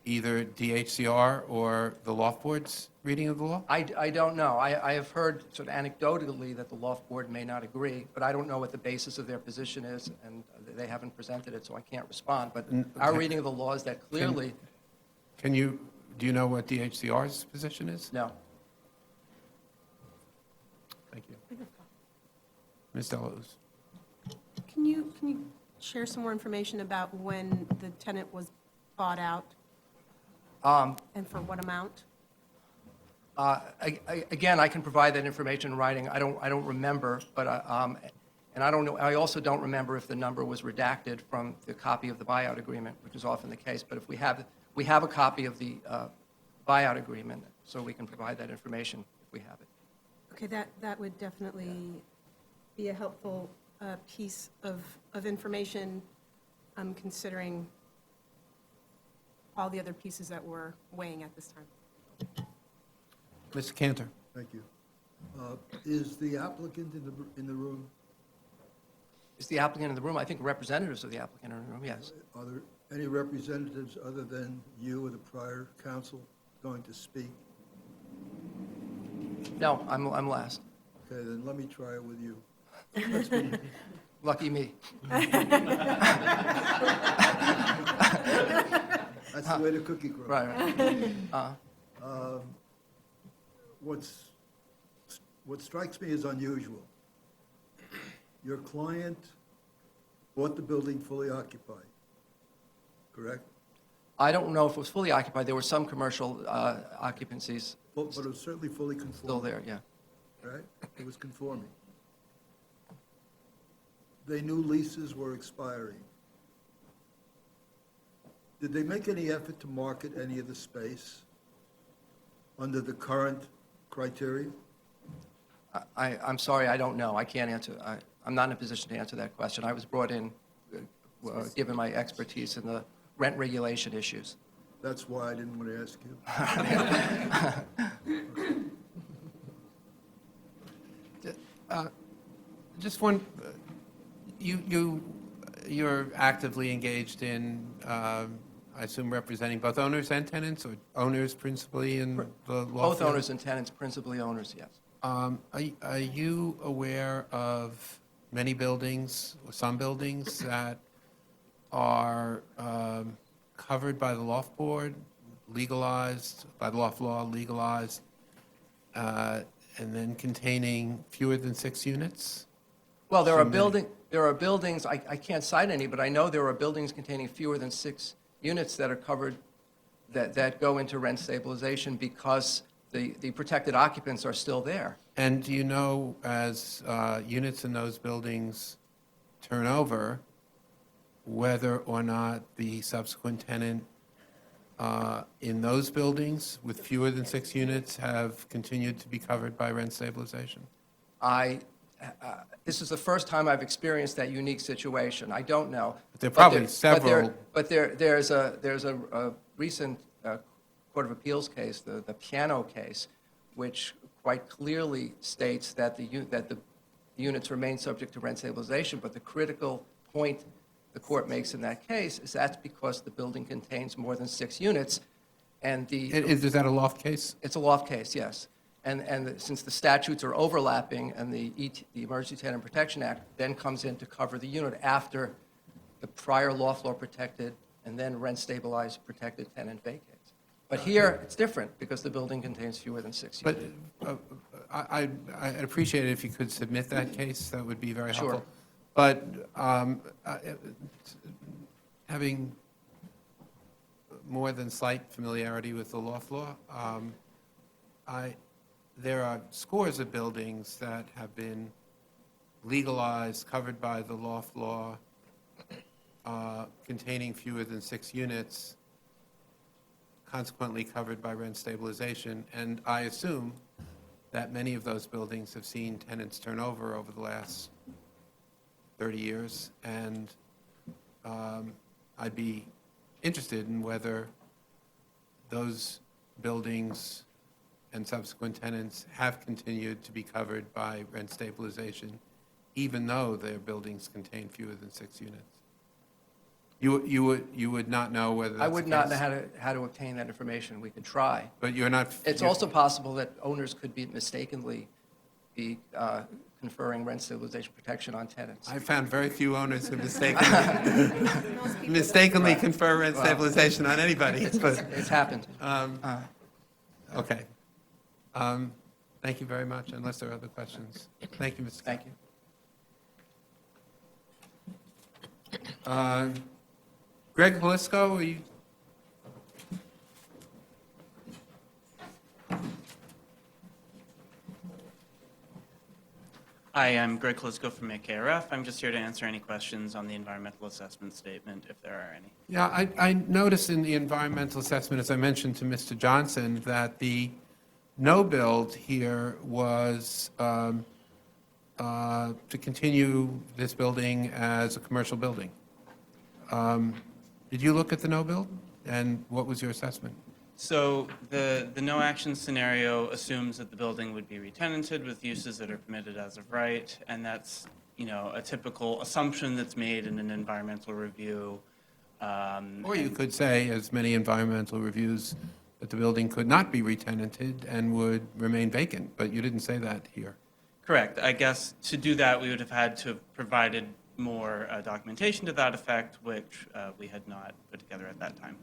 either DHCR or the loft board's reading of the law? I don't know. I have heard sort of anecdotally that the loft board may not agree, but I don't know what the basis of their position is, and they haven't presented it, so I can't respond. But our reading of the law is that clearly... Do you know what DHCR's position is? No. Thank you. Ms. Delauze. Can you share some more information about when the tenant was bought out, Um, and for what amount? Again, I can provide that information in writing. I don't remember, but, and I don't know, I also don't remember if the number was redacted from the copy of the buyout agreement, which is often the case. But if we have a copy of the buyout agreement, so we can provide that information if we have it. Okay, that would definitely be a helpful piece of information, considering all the other pieces that we're weighing at this time. Mr. Cantor? Thank you. Is the applicant in the room? Is the applicant in the room? I think representatives of the applicant are in the room, yes. Are there any representatives other than you or the prior council going to speak? No, I'm last. Okay, then let me try it with you. Lucky me. That's the way the cookie crumbles. Right. What strikes me as unusual, your client bought the building fully occupied, correct? I don't know if it was fully occupied. There were some commercial occupancies But it was certainly fully conforming. still there, yeah. Right? It was conforming. They knew leases were expiring. Did they make any effort to market any of the space under the current criteria? I'm sorry, I don't know. I can't answer. I'm not in a position to answer that question. I was brought in, given my expertise in the rent regulation issues. That's why I didn't want to ask you. Just one, you're actively engaged in, I assume, representing both owners and tenants, or owners principally in the law Both firm? owners and tenants, principally owners, yes. Are you aware of many buildings, or some buildings, that are covered by the loft board, legalized, by the loft law, legalized, and then containing fewer than 6 units? Well, there So are buildings, I can't cite any, but I know there are buildings containing fewer than 6 units that are covered, that go into rent stabilization because the protected occupants are still there. And do you know, as units in those buildings turn over, whether or not the subsequent tenant in those buildings with fewer than 6 units have continued to be covered by rent stabilization? This is the first time I've experienced that unique situation. I don't know. But there are probably several. But there's a recent Court of Appeals case, the Piano case, which quite clearly states that the units remain subject to rent stabilization, but the critical point the court makes in that case is that's because the building contains more than 6 units, and Is that a loft case? it's a loft case, yes. And since the statutes are overlapping and the Emergency Tenant Protection Act then comes in to cover the unit after the prior loft law protected and then rent stabilized protected tenant vacates. But here, it's different because the building contains fewer than 6 But units. I'd appreciate it if you could submit that case. That would be very helpful. Sure. But having more than slight familiarity with the loft law, there are scores of buildings that have been legalized, covered by the loft law, containing fewer than 6 units, consequently covered by rent stabilization. And I assume that many of those buildings have seen tenants turn over the last 30 years. And I'd be interested in whether those buildings and subsequent tenants have continued to be covered by rent stabilization, even though their buildings contain fewer than 6 units. You would not know whether that's I the would not case? know how to obtain that information. We could try. But you're not. It's also possible that owners could be mistakenly be conferring rent stabilization protection on tenants. I found very few owners who mistakenly confer rent stabilization on anybody. But, It's happened. okay. Thank you very much, unless there are other questions. Thank you, Mr. Thank you. Greg Halisco, are you Hi, I'm Greg Kolisko from KRF. I'm just here to answer any questions on the environmental assessment statement, if there are any. Yeah, I noticed in the environmental assessment, as I mentioned to Mr. Johnson, that the no build here was to continue this building as a commercial building. Did you look at the no build, and what was your assessment? So the no action scenario assumes that the building would be retenanted with uses that are permitted as of right, and that's, a typical assumption that's made in an environmental review. Or you could say, as many environmental reviews, that the building could not be retenanted and would remain vacant, but you didn't say that here. Correct. I guess to do that, we would have had to have provided more documentation to that effect, which we had not put together at that time.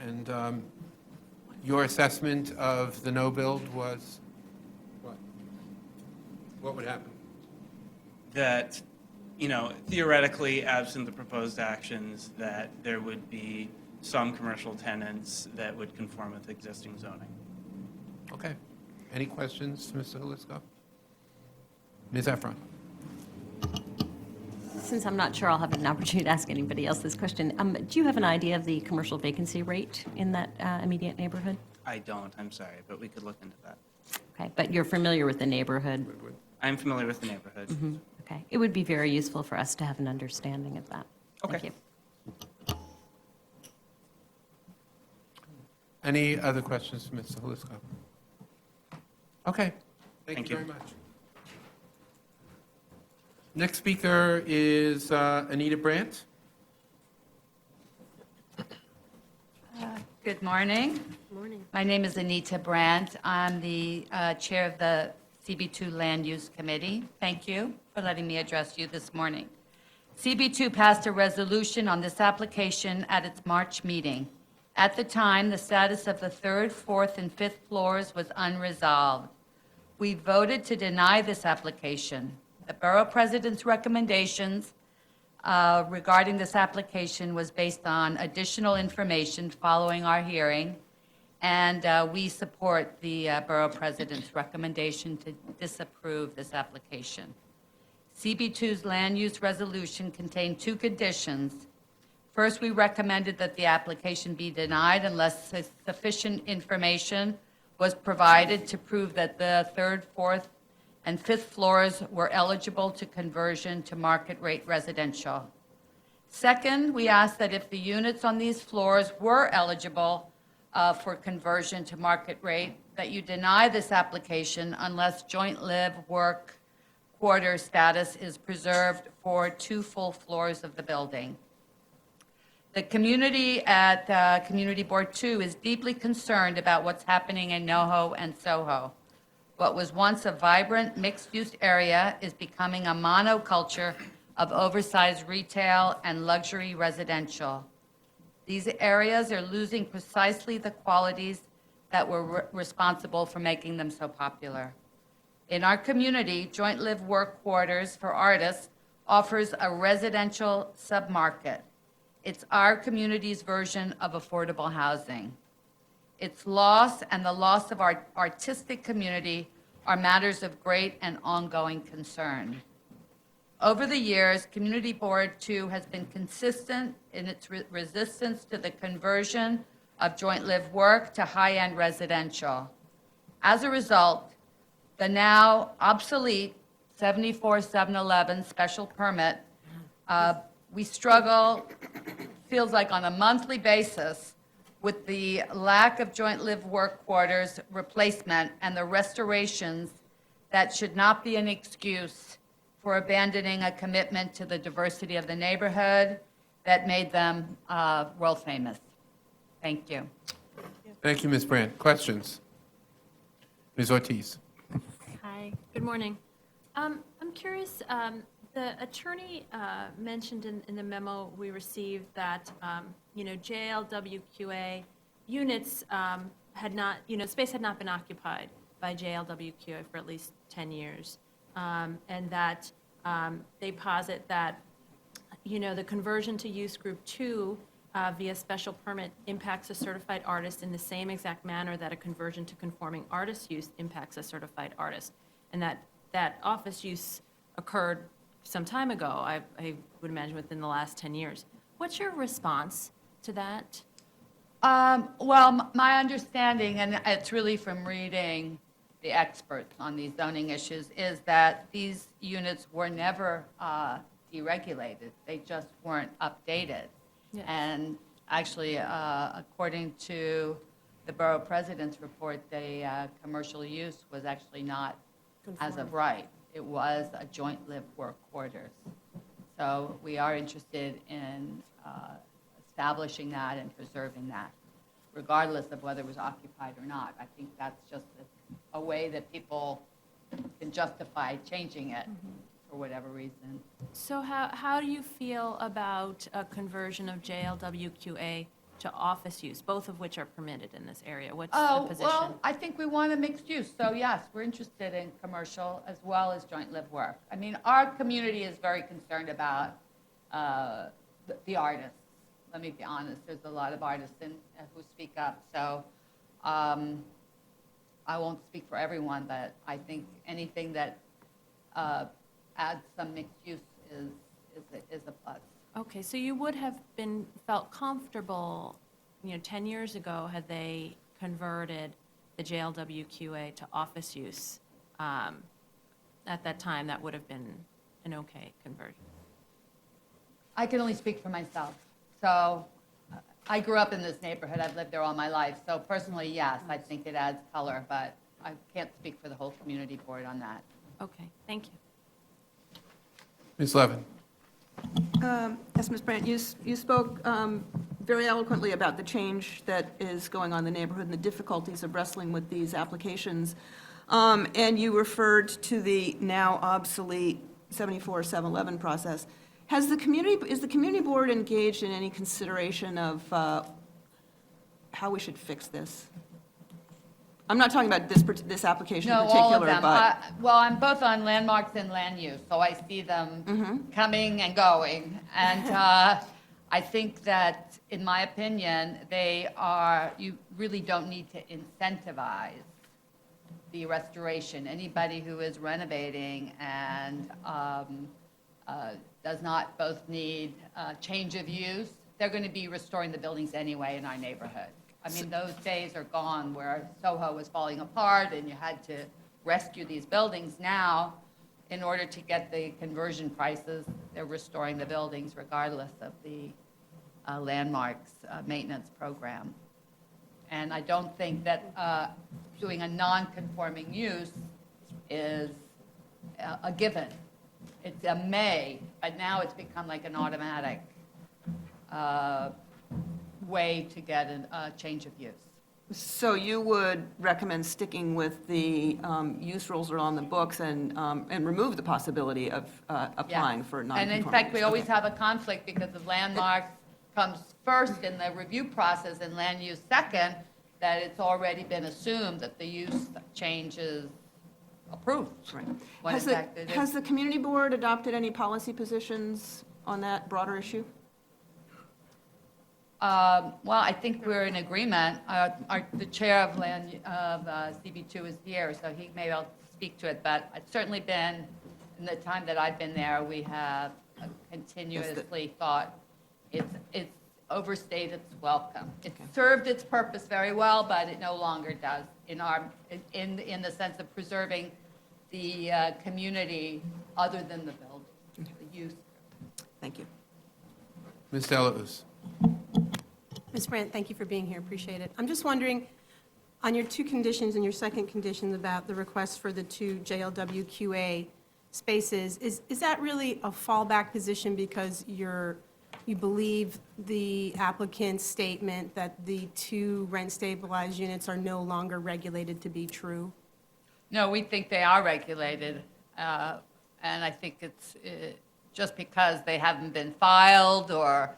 And your assessment of the no build was what? What would happen? That, theoretically, absent the proposed actions, that there would be some commercial tenants that would conform with existing zoning. Okay. Any questions, Mr. Holisko? Ms. Efron? Since I'm not sure I'll have an opportunity to ask anybody else this question, do you have an idea of the commercial vacancy rate in that immediate neighborhood? I don't, I'm sorry, but we could look into that. Okay, but you're familiar with the neighborhood? I'm familiar with the neighborhood. Mhm, okay. It would be very useful for us to have an understanding of that. Thank Okay. you. Any other questions for Mr. Holisko? Okay. Thank you you. very much. Next speaker is Anita Brandt. Good morning. Morning. My name is Anita Brandt. I'm the chair of the CB2 Land Use Committee. Thank you for letting me address you this morning. CB2 passed a resolution on this application at its March meeting. At the time, the status of the third, fourth, and fifth floors was unresolved. We voted to deny this application. The borough president's recommendations regarding this application was based on additional information following our hearing, and we support the borough president's recommendation to disapprove this application. CB2's land use resolution contained two conditions. First, we recommended that the application be denied unless sufficient information was provided to prove that the third, fourth, and fifth floors were eligible to conversion to market rate residential. Second, we asked that if the units on these floors were eligible for conversion to market rate, that you deny this application unless joint live work quarter status is preserved for 2 full floors of the building. The community at Community Board 2 is deeply concerned about what's happening in NoHo and Soho. What was once a vibrant mixed-use area is becoming a monoculture of oversized retail and luxury residential. These areas are losing precisely the qualities that were responsible for making them so popular. In our community, joint live work quarters for artists offers a residential submarket. It's our community's version of affordable housing. Its loss and the loss of our artistic community are matters of great and ongoing concern. Over the years, Community Board 2 has been consistent in its resistance to the conversion of joint live work to high-end residential. As a result, the now obsolete 74-711 special permit, we struggle, feels like on a monthly basis, with the lack of joint live work quarters replacement and the restorations that should not be an excuse for abandoning a commitment to the diversity of the neighborhood that made them world famous. Thank you. Thank you, Ms. Brandt. Questions? Ms. Ortiz? Hi, good morning. I'm curious, the attorney mentioned in the memo we received that, JLWQA units had not, space had not been occupied by JLWQA for at least 10 years. And that they posit that, the conversion to use group 2 via special permit impacts a certified artist in the same exact manner that a conversion to conforming artist use impacts a certified artist. and that office use occurred some time ago, I would imagine within the last 10 years. What's your response to that? Well, my understanding, and it's really from reading the experts on these zoning issues, is that these units were never deregulated. They just weren't updated. Yes. And actually, according to the borough president's report, the commercial use was actually not as of right. It was a joint live-work quarters. So we are interested in establishing that and preserving that, regardless of whether it was occupied or not. I think that's just a way that people can justify changing it for whatever reason. So how do you feel about a conversion of JLWQA to office use, both of which are permitted in this area? What's the position? Well, I think we want a mixed use. So yes, we're interested in commercial as well as joint live work. I mean, our community is very concerned about the artists. Let me be honest, there's a lot of artists who speak up. So I won't speak for everyone, but I think anything that adds some mixed use is a plus. Okay, so you would have felt comfortable, 10 years ago, had they converted the JLWQA to office use. At that time, that would have been an okay conversion. I can only speak for myself. So I grew up in this neighborhood. I've lived there all my life. So personally, yes, I think it adds color, but I can't speak for the whole community board on that. Okay, thank you. Ms. Levin? Yes, Ms. Brandt, you spoke very eloquently about the change that is going on in the neighborhood and the difficulties of wrestling with these applications. And you referred to the now obsolete 74-711 process. Is the community board engaged in any consideration of how we should fix this? I'm not talking about this application in No, particular, all of them. but... Well, I'm both on landmarks and land use, so I see them coming and going. And I think that, in my opinion, you really don't need to incentivize the restoration. Anybody who is renovating and does not both need change of use, they're going to be restoring the buildings anyway in our neighborhood. I mean, those days are gone where Soho was falling apart and you had to rescue these buildings. Now, in order to get the conversion prices, they're restoring the buildings regardless of the landmarks maintenance program. And I don't think that doing a non-conforming use is a given. It's a may, but now it's become like an automatic way to get a change of use. So you would recommend sticking with the use rules that are on the books and remove the possibility of applying for non-conforming And in fact, we use? always Okay. have a conflict because the landmarks comes first in the review process and land use second, that it's already been assumed that the use change is approved. Right. when Has in fact it is- has the community board adopted any policy positions on that broader issue? Well, I think we're in agreement. The chair of CB2 is here, so he may well speak to it, but it's certainly been, in the time that I've been there, we have continuously thought it's overstayed its welcome. It served its purpose very well, but it no longer does in the sense of preserving the community other than the building, the use. Thank you. Ms. Delauss? Ms. Brandt, thank you for being here, appreciate it. I'm just wondering, on your two conditions and your second condition about the request for the two JLWQA spaces, is that really a fallback position because you believe the applicant's statement that the two rent-stabilized units are no longer regulated to be true? No, we think they are regulated, and I think it's just because they haven't been filed or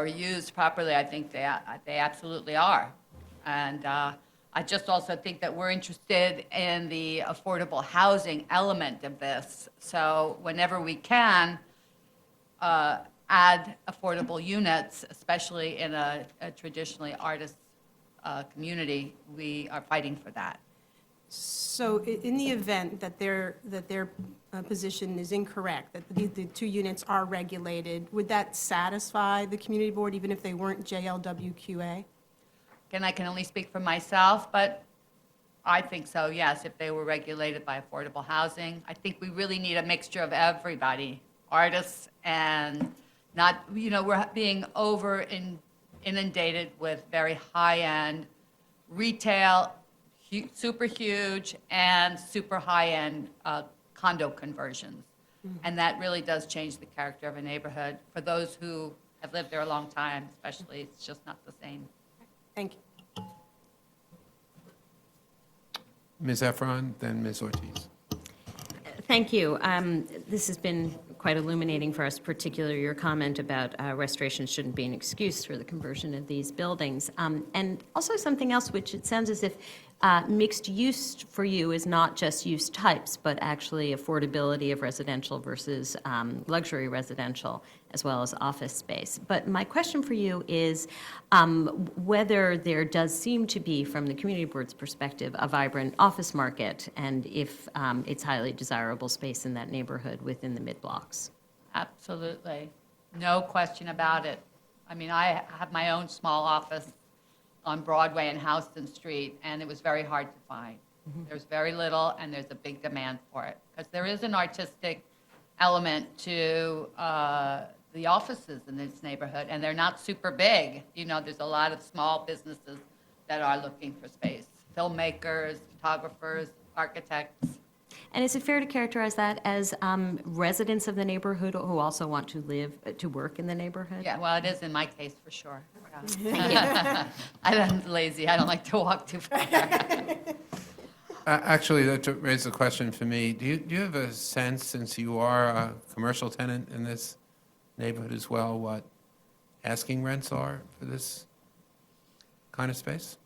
used properly, I think they absolutely are. And I just also think that we're interested in the affordable housing element of this. So whenever we can add affordable units, especially in a traditionally artist community, we are fighting for that. So in the event that their position is incorrect, that the two units are regulated, would that satisfy the community board even if they weren't JLWQA? Again, I can only speak for myself, but I think so, yes, if they were regulated by affordable housing. I think we really need a mixture of everybody, artists and not, we're being inundated with very high-end retail, super huge, and super high-end condo conversions. And that really does change the character of a neighborhood. For those who have lived there a long time, especially, it's just not the same. Thank you. Ms. Efron, then Ms. Ortiz. Thank you. This has been quite illuminating for us, particularly your comment about restoration shouldn't be an excuse for the conversion of these buildings. And also something else, which it sounds as if mixed use for you is not just use types, but actually affordability of residential versus luxury residential, as well as office space. But my question for you is whether there does seem to be, from the community board's perspective, a vibrant office market, and if it's highly desirable space in that neighborhood within the mid-blocks. Absolutely. No question about it. I mean, I have my own small office on Broadway and Houston Street, and it was very hard to find. There's very little, and there's a big demand for it. Because there is an artistic element to the offices in this neighborhood, and they're not super big. There's a lot of small businesses that are looking for space. Filmmakers, photographers, architects. And is it fair to characterize that as residents of the neighborhood who also want to live, to work in the neighborhood? Yeah, well, it is in my case for sure. Yeah. I'm lazy. I don't like to walk too far. Actually, that raised a question for me. Do you have a sense, since you are a commercial tenant in this neighborhood as well, what asking rents are for this kind of space?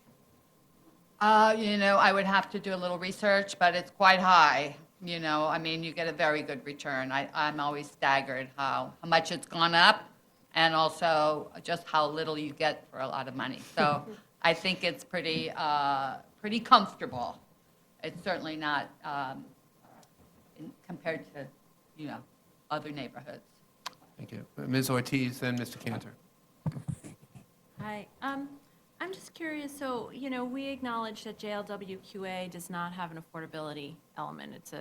I would have to do a little research, but it's quite high. I mean, you get a very good return. I'm always staggered how much it's gone up, and also just how little you get for a lot of money. So I think it's pretty comfortable. It's certainly not compared to, other neighborhoods. Thank you. Ms. Ortiz, then Mr. Cantor. Hi. I'm just curious, so, we acknowledge that JLWQA does not have an affordability element. It's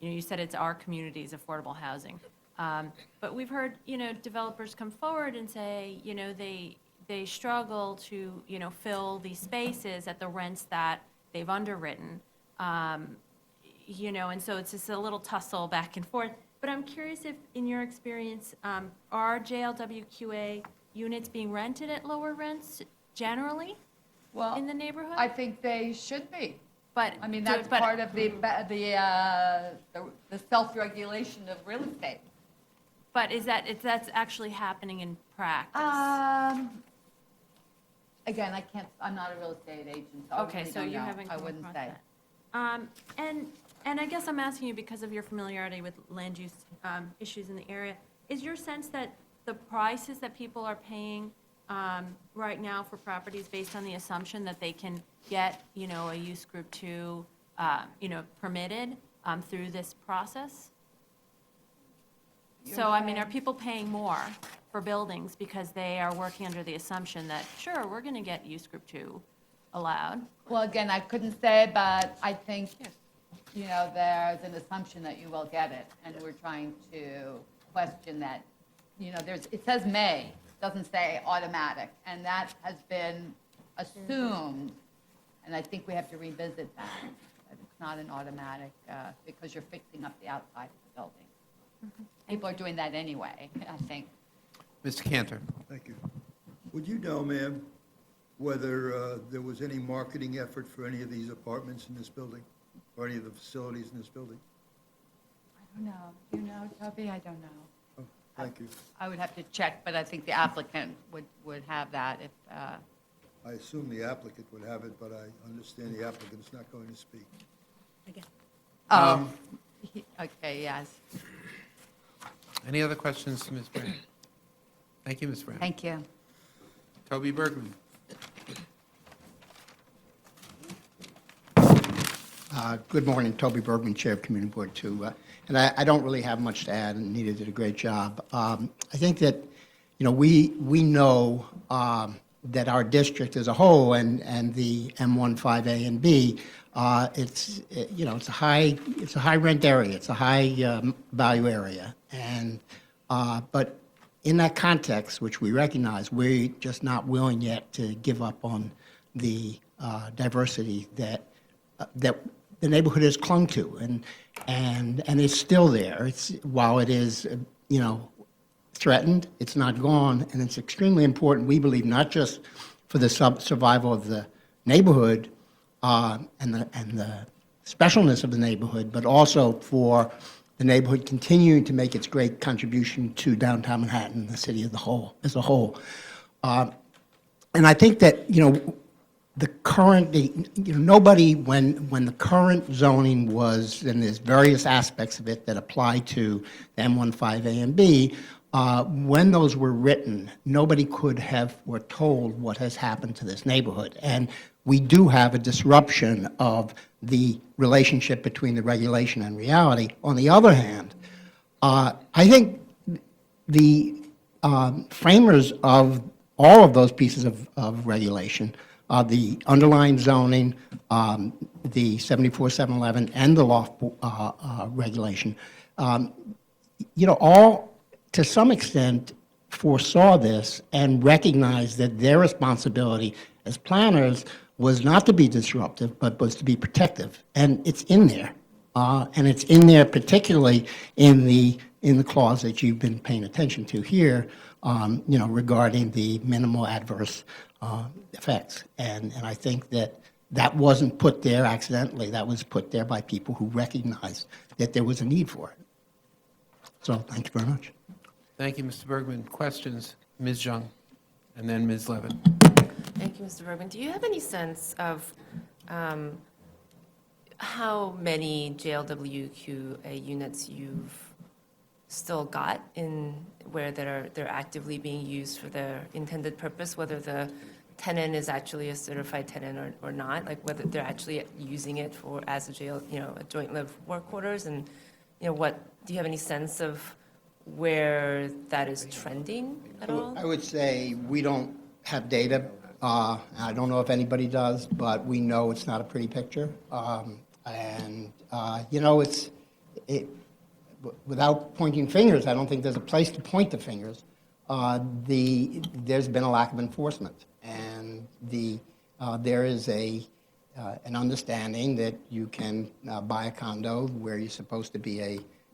you said it's our community's affordable housing. But we've heard, developers come forward and say, they struggle to, fill these spaces at the rents that they've underwritten. And so it's just a little tussle back and forth. But I'm curious if, in your experience, are JLWQA units being rented at lower rents generally in the neighborhood? I think they should be. But I mean, that's part of the self-regulation of real estate. But that's actually happening in practice? Again, I'm not a real estate agent, so Okay, I really so don't you know. haven't I come wouldn't across say. that. And I guess I'm asking you because of your familiarity with land use issues in the area. Is your sense that the prices that people are paying right now for properties based on the assumption that they can get, a use group 2, permitted through this process? So, I mean, are people paying more for buildings because they are working under the assumption that, sure, we're going to get use group 2 allowed? Well, again, I couldn't say, but I think, there's an assumption that you will get it, and we're trying to question that. It says may, doesn't say automatic, and that has been assumed, and I think we have to revisit that it's not an automatic, because you're fixing up the outside of the building. People are doing that anyway, I think. Mr. Cantor. Thank you. Would you know, ma'am, whether there was any marketing effort for any of these apartments in this building, or any of the facilities in this building? I don't know. Do you know, Toby? I don't know. Oh, thank you. I would have to check, but I think the applicant would have that if, I assume the applicant would have it, but I understand the applicant's not going to speak. okay, yes. Any other questions to Ms. Brown? Thank you, Ms. Brown. Thank you. Toby Bergman. Good morning, Toby Bergman, Chair of Community Board 2. And I don't really have much to add, and Nita did a great job. I think that, we know that our district as a whole and the M15A and B, it's a high rent area, it's a high value area. And, but in that context, which we recognize, we're just not willing yet to give up on the diversity that the neighborhood has clung to, and it's still there. While it is, threatened, it's not gone, and it's extremely important, we believe, not just for the survival of the neighborhood and the specialness of the neighborhood, but also for the neighborhood continuing to make its great contribution to downtown Manhattan, the city as a whole. And I think that, the current, nobody, when the current zoning was, and there's various aspects of it that apply to the M15A and B, when those were written, nobody could have foretold what has happened to this neighborhood. And we do have a disruption of the relationship between the regulation and reality. On the other hand, I think the framers of all of those pieces of regulation, the underlying zoning, the 74-711, and the loft regulation, all, to some extent, foresaw this and recognized that their responsibility as planners was not to be disruptive, but was to be protective. And it's in there. And it's in there particularly in the clause that you've been paying attention to here, regarding the minimal adverse effects. And I think that wasn't put there accidentally. That was put there by people who recognized that there was a need for it. So thank you very much. Thank you, Mr. Bergman. Questions? Ms. Jung, and then Ms. Levin. Thank you, Mr. Bergman. Do you have any sense of how many JLWQA units you've still got in where they're actively being used for their intended purpose, whether the tenant is actually a certified tenant or not, like whether they're actually using it for as a jail, a joint live work quarters, and do you have any sense of where that is trending at all? I would say we don't have data. I don't know if anybody does, but we know it's not a pretty picture. Without pointing fingers, I don't think there's a place to point the fingers. There's been a lack of enforcement, and there is an understanding that you can buy a condo where you're supposed to be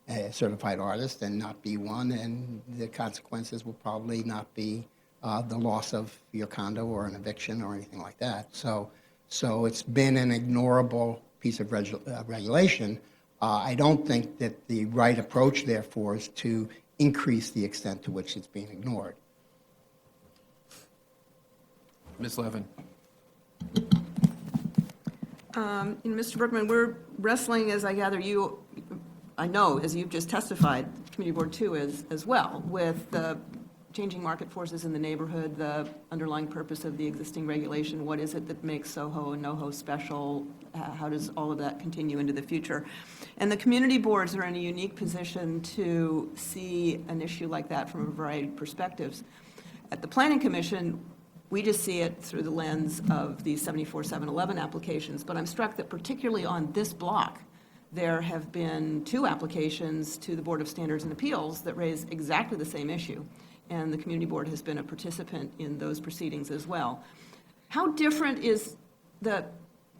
a certified artist and not be one, and the consequences will probably not be the loss of your condo or an eviction or anything like that. So it's been an ignorable piece of regulation. I don't think that the right approach, therefore, is to increase the extent to which it's being ignored. Ms. Levin. Mr. Bergman, we're wrestling, as I gather I know, as you've just testified, Community Board 2 as well, with the changing market forces in the neighborhood, the underlying purpose of the existing regulation. What is it that makes Soho and NoHo special? How does all of that continue into the future? And the community boards are in a unique position to see an issue like that from a variety of perspectives. At the Planning Commission, we just see it through the lens of the 74-711 applications, but I'm struck that particularly on this block, there have been 2 applications to the Board of Standards and Appeals that raise exactly the same issue, and the Community Board has been a participant in those proceedings as well. How different is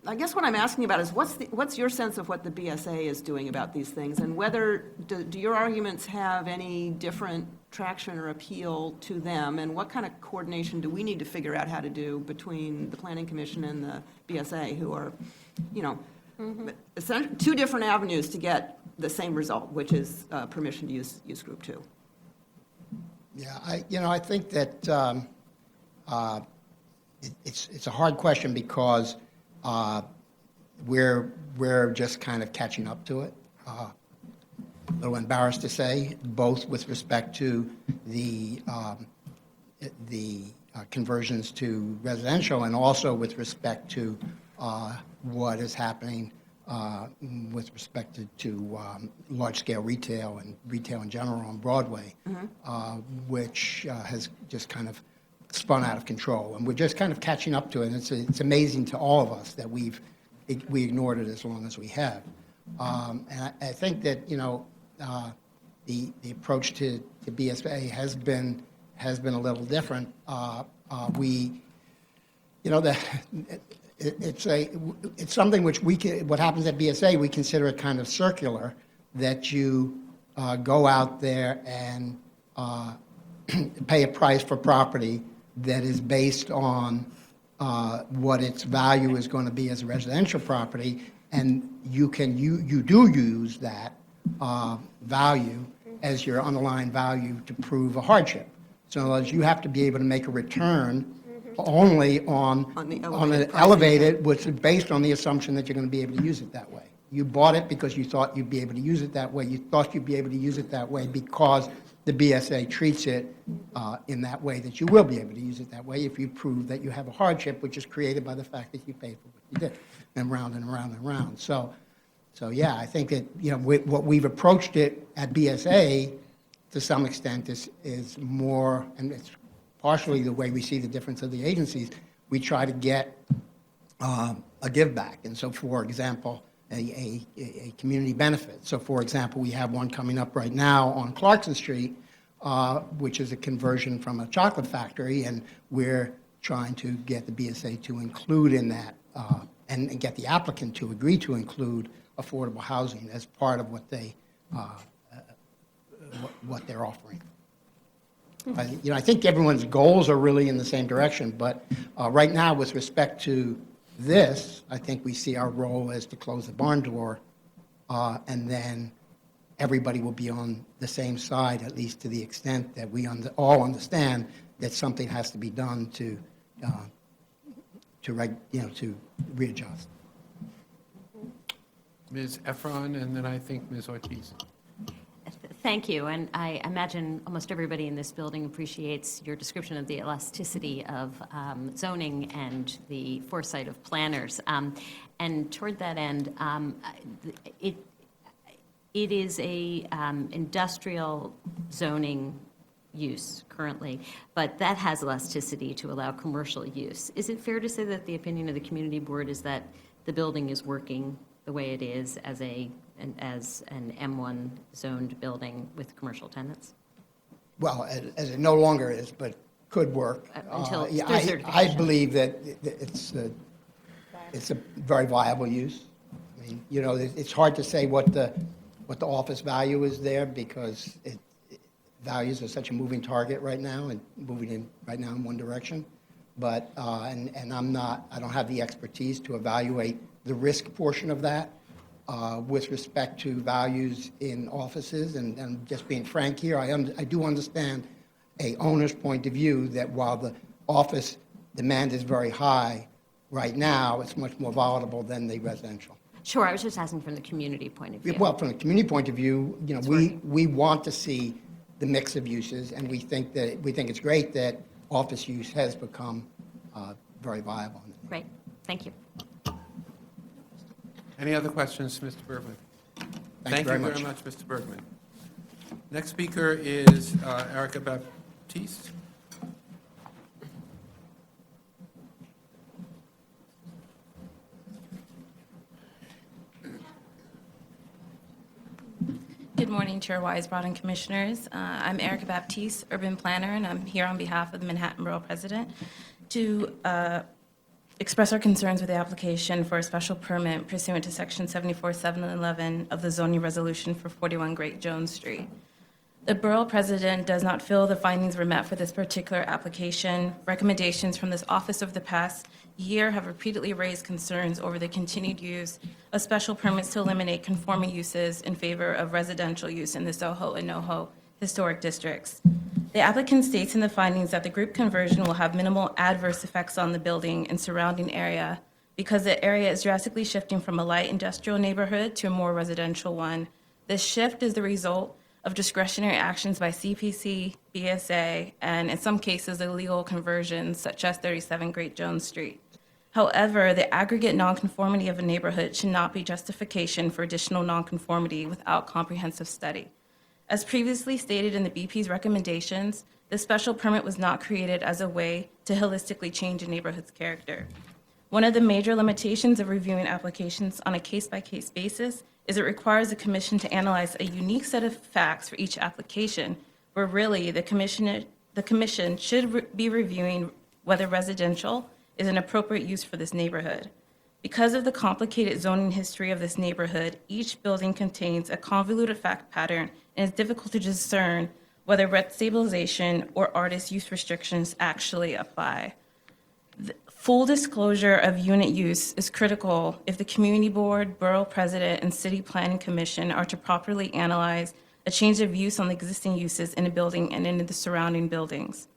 I guess what I'm asking about is what's your sense of what the BSA is doing about these things, and whether, do your arguments have any different traction or appeal to them, and what kind of coordination do we need to figure out how to do between the Planning Commission and the BSA, who are, essentially 2 different avenues to get the same result, which is permission to use Group 2? Yeah, I think that it's a hard question because we're just kind of catching up to it. A little embarrassed to say, both with respect to the conversions to residential and also with respect to what is happening with respect to large-scale retail and retail in general on Broadway, which has just kind of spun out of control. And we're just kind of catching up to it. And it's amazing to all of us that we ignored it as long as we have. And I think that, the approach to BSA has been a little different. It's something which what happens at BSA, we consider it kind of circular, that you go out there and pay a price for property that is based on what its value is going to be as a residential property, and you do use that value as your underlying value to prove a hardship. So in other words, you have to be able to make a return only on an elevated, which is based on the assumption that you're going to be able to use it that way. You bought it because you thought you'd be able to use it that way. You thought you'd be able to use it that way because the BSA treats it in that way, that you will be able to use it that way if you prove that you have a hardship, which is created by the fact that you paid for what you did, and round and round and round. So yeah, I think that what we've approached it at BSA to some extent is more, and it's partially the way we see the difference of the agencies. We try to get a give back, and so for example, a community benefit. So for example, we have one coming up right now on Clarkson Street, which is a conversion from a chocolate factory, and we're trying to get the BSA to include in that and get the applicant to agree to include affordable housing as part of what they're offering. I think everyone's goals are really in the same direction, but right now, with respect to this, I think we see our role as to close the barn door, and then everybody will be on the same side, at least to the extent that we all understand that something has to be done to readjust. Ms. Efron, and then I think Ms. Ortiz. Thank you, and I imagine almost everybody in this building appreciates your description of the elasticity of zoning and the foresight of planners. And toward that end, it is a industrial zoning use currently, but that has elasticity to allow commercial use. Is it fair to say that the opinion of the community board is that the building is working the way it is as an M1 zoned building with commercial tenants? Well, as it no longer is, but could work. Until Yeah, through I certification. believe that it's a very viable use. I mean, it's hard to say what the office value is there because values are such a moving target right now and moving right now in one direction. But and I don't have the expertise to evaluate the risk portion of that. With respect to values in offices, and just being frank here, I do understand a owner's point of view that while the office demand is very high right now, it's much more volatile than the residential. Sure, I was just asking from the community point of view. Well, from the community point of view, we want to see the mix of uses, and we think it's great that office use has become very viable. Great, thank you. Any other questions, Mr. Bergman? Thank you very much. Mr. Bergman. Next speaker is Erica Baptiste. Good morning, Chair Weisbrod and Commissioners. I'm Erica Baptiste, Urban Planner, and I'm here on behalf of the Manhattan Borough President to express our concerns with the application for a special permit pursuant to Section 74-711 of the zoning resolution for 41 Great Jones Street. The Borough President does not feel the findings were met for this particular application. Recommendations from this office over the past year have repeatedly raised concerns over the continued use of special permits to eliminate conforming uses in favor of residential use in the Soho and NoHo historic districts. The applicant states in the findings that the group conversion will have minimal adverse effects on the building and surrounding area because the area is drastically shifting from a light industrial neighborhood to a more residential one. This shift is the result of discretionary actions by CPC, BSA, and in some cases, illegal conversions such as 37 Great Jones Street. However, the aggregate nonconformity of a neighborhood should not be justification for additional nonconformity without comprehensive study. As previously stated in the BP's recommendations, the special permit was not created as a way to holistically change a neighborhood's character. One of the major limitations of reviewing applications on a case-by-case basis is it requires the commission to analyze a unique set of facts for each application, where really the commission should be reviewing whether residential is an appropriate use for this neighborhood. Because of the complicated zoning history of this neighborhood, each building contains a convoluted fact pattern, and it's difficult to discern whether rent stabilization or artist use restrictions actually apply. The full disclosure of unit use is critical if the community board, borough president, and city planning commission are to properly analyze a change of use on the existing uses in a building and in the surrounding buildings.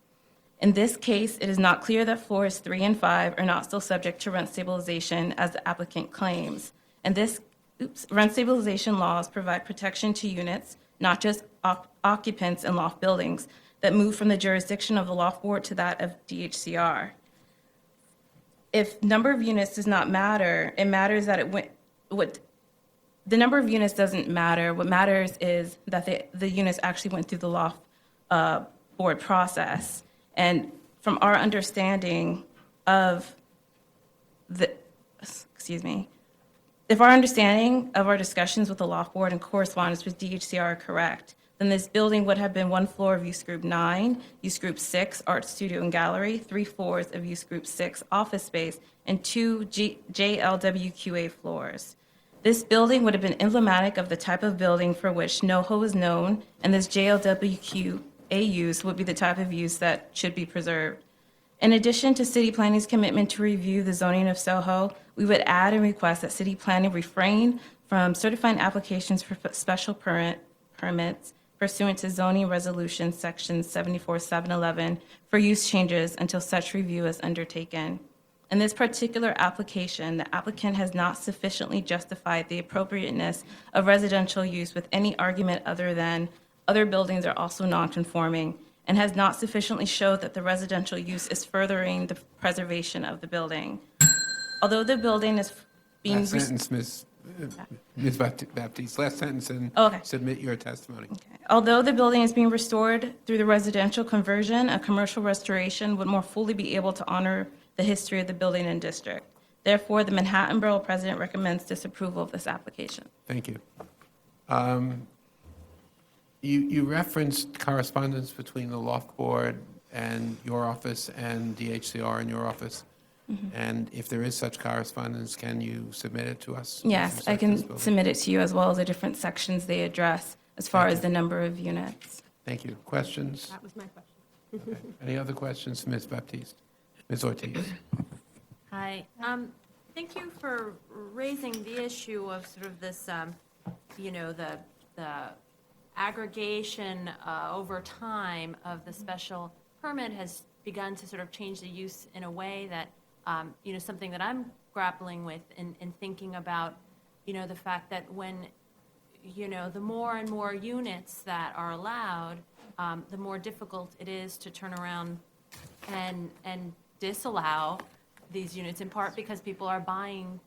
In this case, it is not clear that floors 3 and 5 are not still subject to rent stabilization as the applicant claims. And rent stabilization laws provide protection to units, not just occupants in loft buildings, that move from the jurisdiction of the loft board to that of DHCR. If number of units does not matter, it matters that the number of units doesn't matter. What matters is that the units actually went through the loft board process. And from our understanding of if our understanding of our discussions with the loft board and correspondence with DHCR are correct, then this building would have been 1 floor of use group 9, use group 6, art studio and gallery, 3 floors of use group 6, office space, and 2 JLWQA floors. This building would have been emblematic of the type of building for which NoHo is known, and this JLWQA use would be the type of use that should be preserved. In addition to City Planning's commitment to review the zoning of Soho, we would add and request that City Planning refrain from certifying applications for special permits pursuant to zoning resolution section 74-711 for use changes until such review is undertaken. In this particular application, the applicant has not sufficiently justified the appropriateness of residential use with any argument other than other buildings are also non-conforming, and has not sufficiently showed that the residential use is furthering the preservation of the building. Although the building is being... Last sentence, Ms. Baptiste, last sentence, and submit your testimony. Although the building is being restored through the residential conversion, a commercial restoration would more fully be able to honor the history of the building and district. Therefore, the Manhattan Borough President recommends disapproval of this application. Thank you. You referenced correspondence between the loft board and your office and DHCR and your office. And if there is such correspondence, can you submit it to us? Yes, I can submit it to you, as well as the different sections they address as far as the number of units. Thank you. Questions? That was my question. Okay. Any other questions, Ms. Baptiste? Ms. Ortiz? Hi. Thank you for raising the issue of sort of this, the aggregation over time of the special permit has begun to sort of change the use in a way that, something that I'm grappling with in thinking about, the fact that when, the more and more units that are allowed, the more difficult it is to turn around and disallow these units, in part because people are buying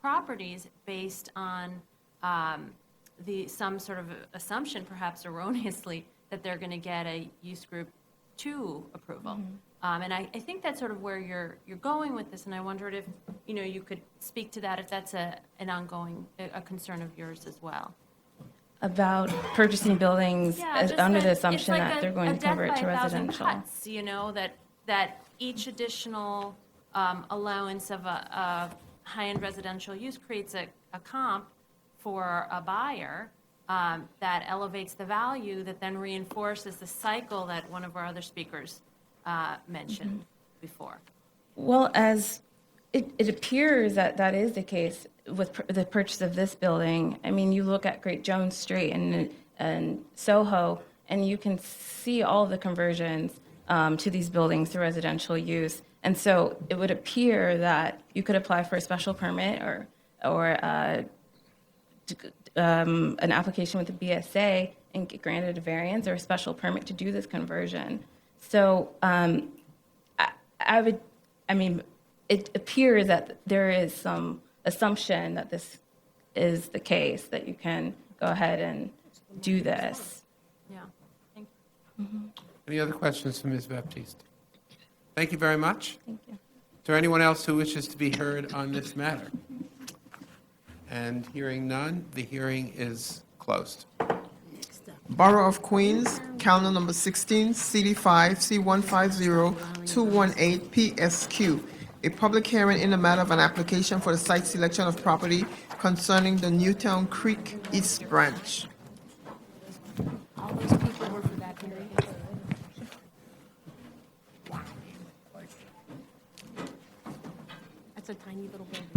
properties based on some sort of assumption, perhaps erroneously, that they're going to get a use group 2 approval. And I think that's sort of where you're going with this, and I wondered if, you could speak to that, if that's an ongoing concern of yours as well. About purchasing buildings Just under the that assumption it's like that they're going to convert to residential. A death by a thousand cuts, that each additional allowance of a high-end residential use creates a comp for a buyer that elevates the value, that then reinforces the cycle that one of our other speakers mentioned before. Well, as it appears that that is the case with the purchase of this building. I mean, you look at Great Jones Street and Soho, and you can see all of the conversions to these buildings through residential use. And so it would appear that you could apply for a special permit or an application with the BSA and get granted a variance or a special permit to it appears that there is some assumption that this is the case, that you can go ahead and do this. Yeah. Thank Any other questions for Ms. Baptiste? Thank you very much. Thank you. Is there anyone else who wishes to be heard on this matter? And hearing none, the hearing is closed. Borough of Queens, calendar number 16, CD5, C150218, PSQ. A public hearing in the matter of an application for the site selection of property concerning the Newtown Creek East Branch. All those people were for that hearing. That's a tiny little building.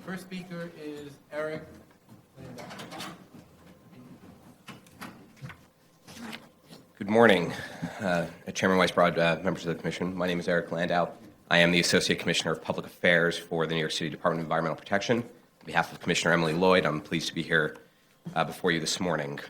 First speaker is Eric Landau. Good morning, Chairman Weisbrod, members of the Commission. My name is Eric Landau. I am the Associate Commissioner of Public Affairs for the New York City Department of Environmental Protection. On behalf of Commissioner Emily Lloyd, I'm pleased to be here before you this morning.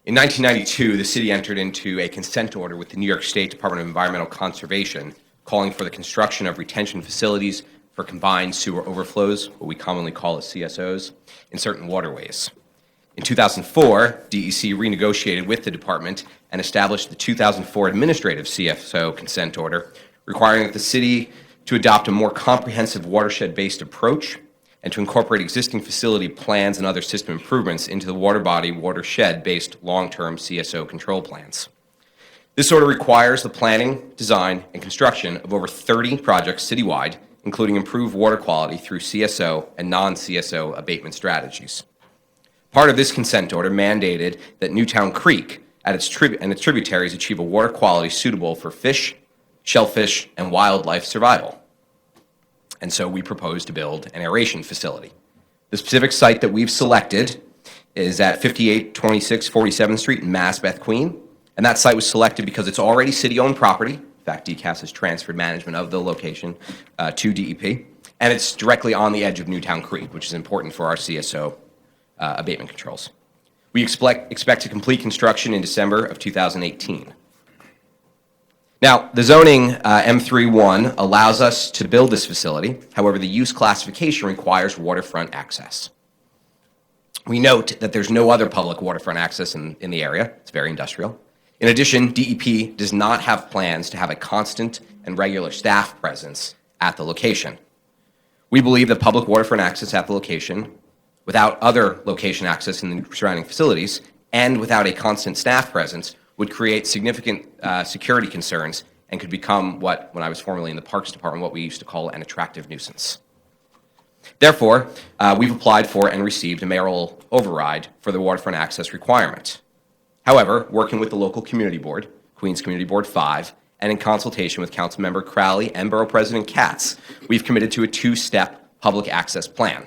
In 1992, the city entered into a consent order with the New York State Department of Environmental Conservation calling for the construction of retention facilities for combined sewer overflows, what we commonly call as CSOs, in certain waterways. In 2004, DEC renegotiated with the department and established the 2004 administrative CSO consent order, requiring the city to adopt a more comprehensive watershed-based approach and to incorporate existing facility plans and other system improvements into the water body watershed-based long-term CSO control plans. This order requires the planning, design, and construction of over 30 projects citywide, including improved water quality through CSO and non-CSO abatement strategies. Part of this consent order mandated that Newtown Creek and its tributaries achieve a water quality suitable for fish, shellfish, and wildlife survival. And so we propose to build an aeration facility. The specific site that we've selected is at 5826 47th Street in Mass, Beth Queen, and that site was selected because it's already city-owned property. In fact, DCAS has transferred management of the location to DEP, and it's directly on the edge of Newtown Creek, which is important for our CSO abatement controls. We expect to complete construction in December of 2018. Now, the zoning M31 allows us to build this facility. However, the use classification requires waterfront access. We note that there's no other public waterfront access in the area. It's very industrial. In addition, DEP does not have plans to have a constant and regular staff presence at the location. We believe that public waterfront access at the location, without other location access in the surrounding facilities, and without a constant staff presence, would create significant security concerns and could become what, when I was formerly in the Parks Department, what we used to call an attractive nuisance. Therefore, we've applied for and received a mayoral override for the waterfront access requirement. However, working with the local community board, Queens Community Board 5, and in consultation with Councilmember Crowley and Borough President Katz, we've committed to a two-step public access plan.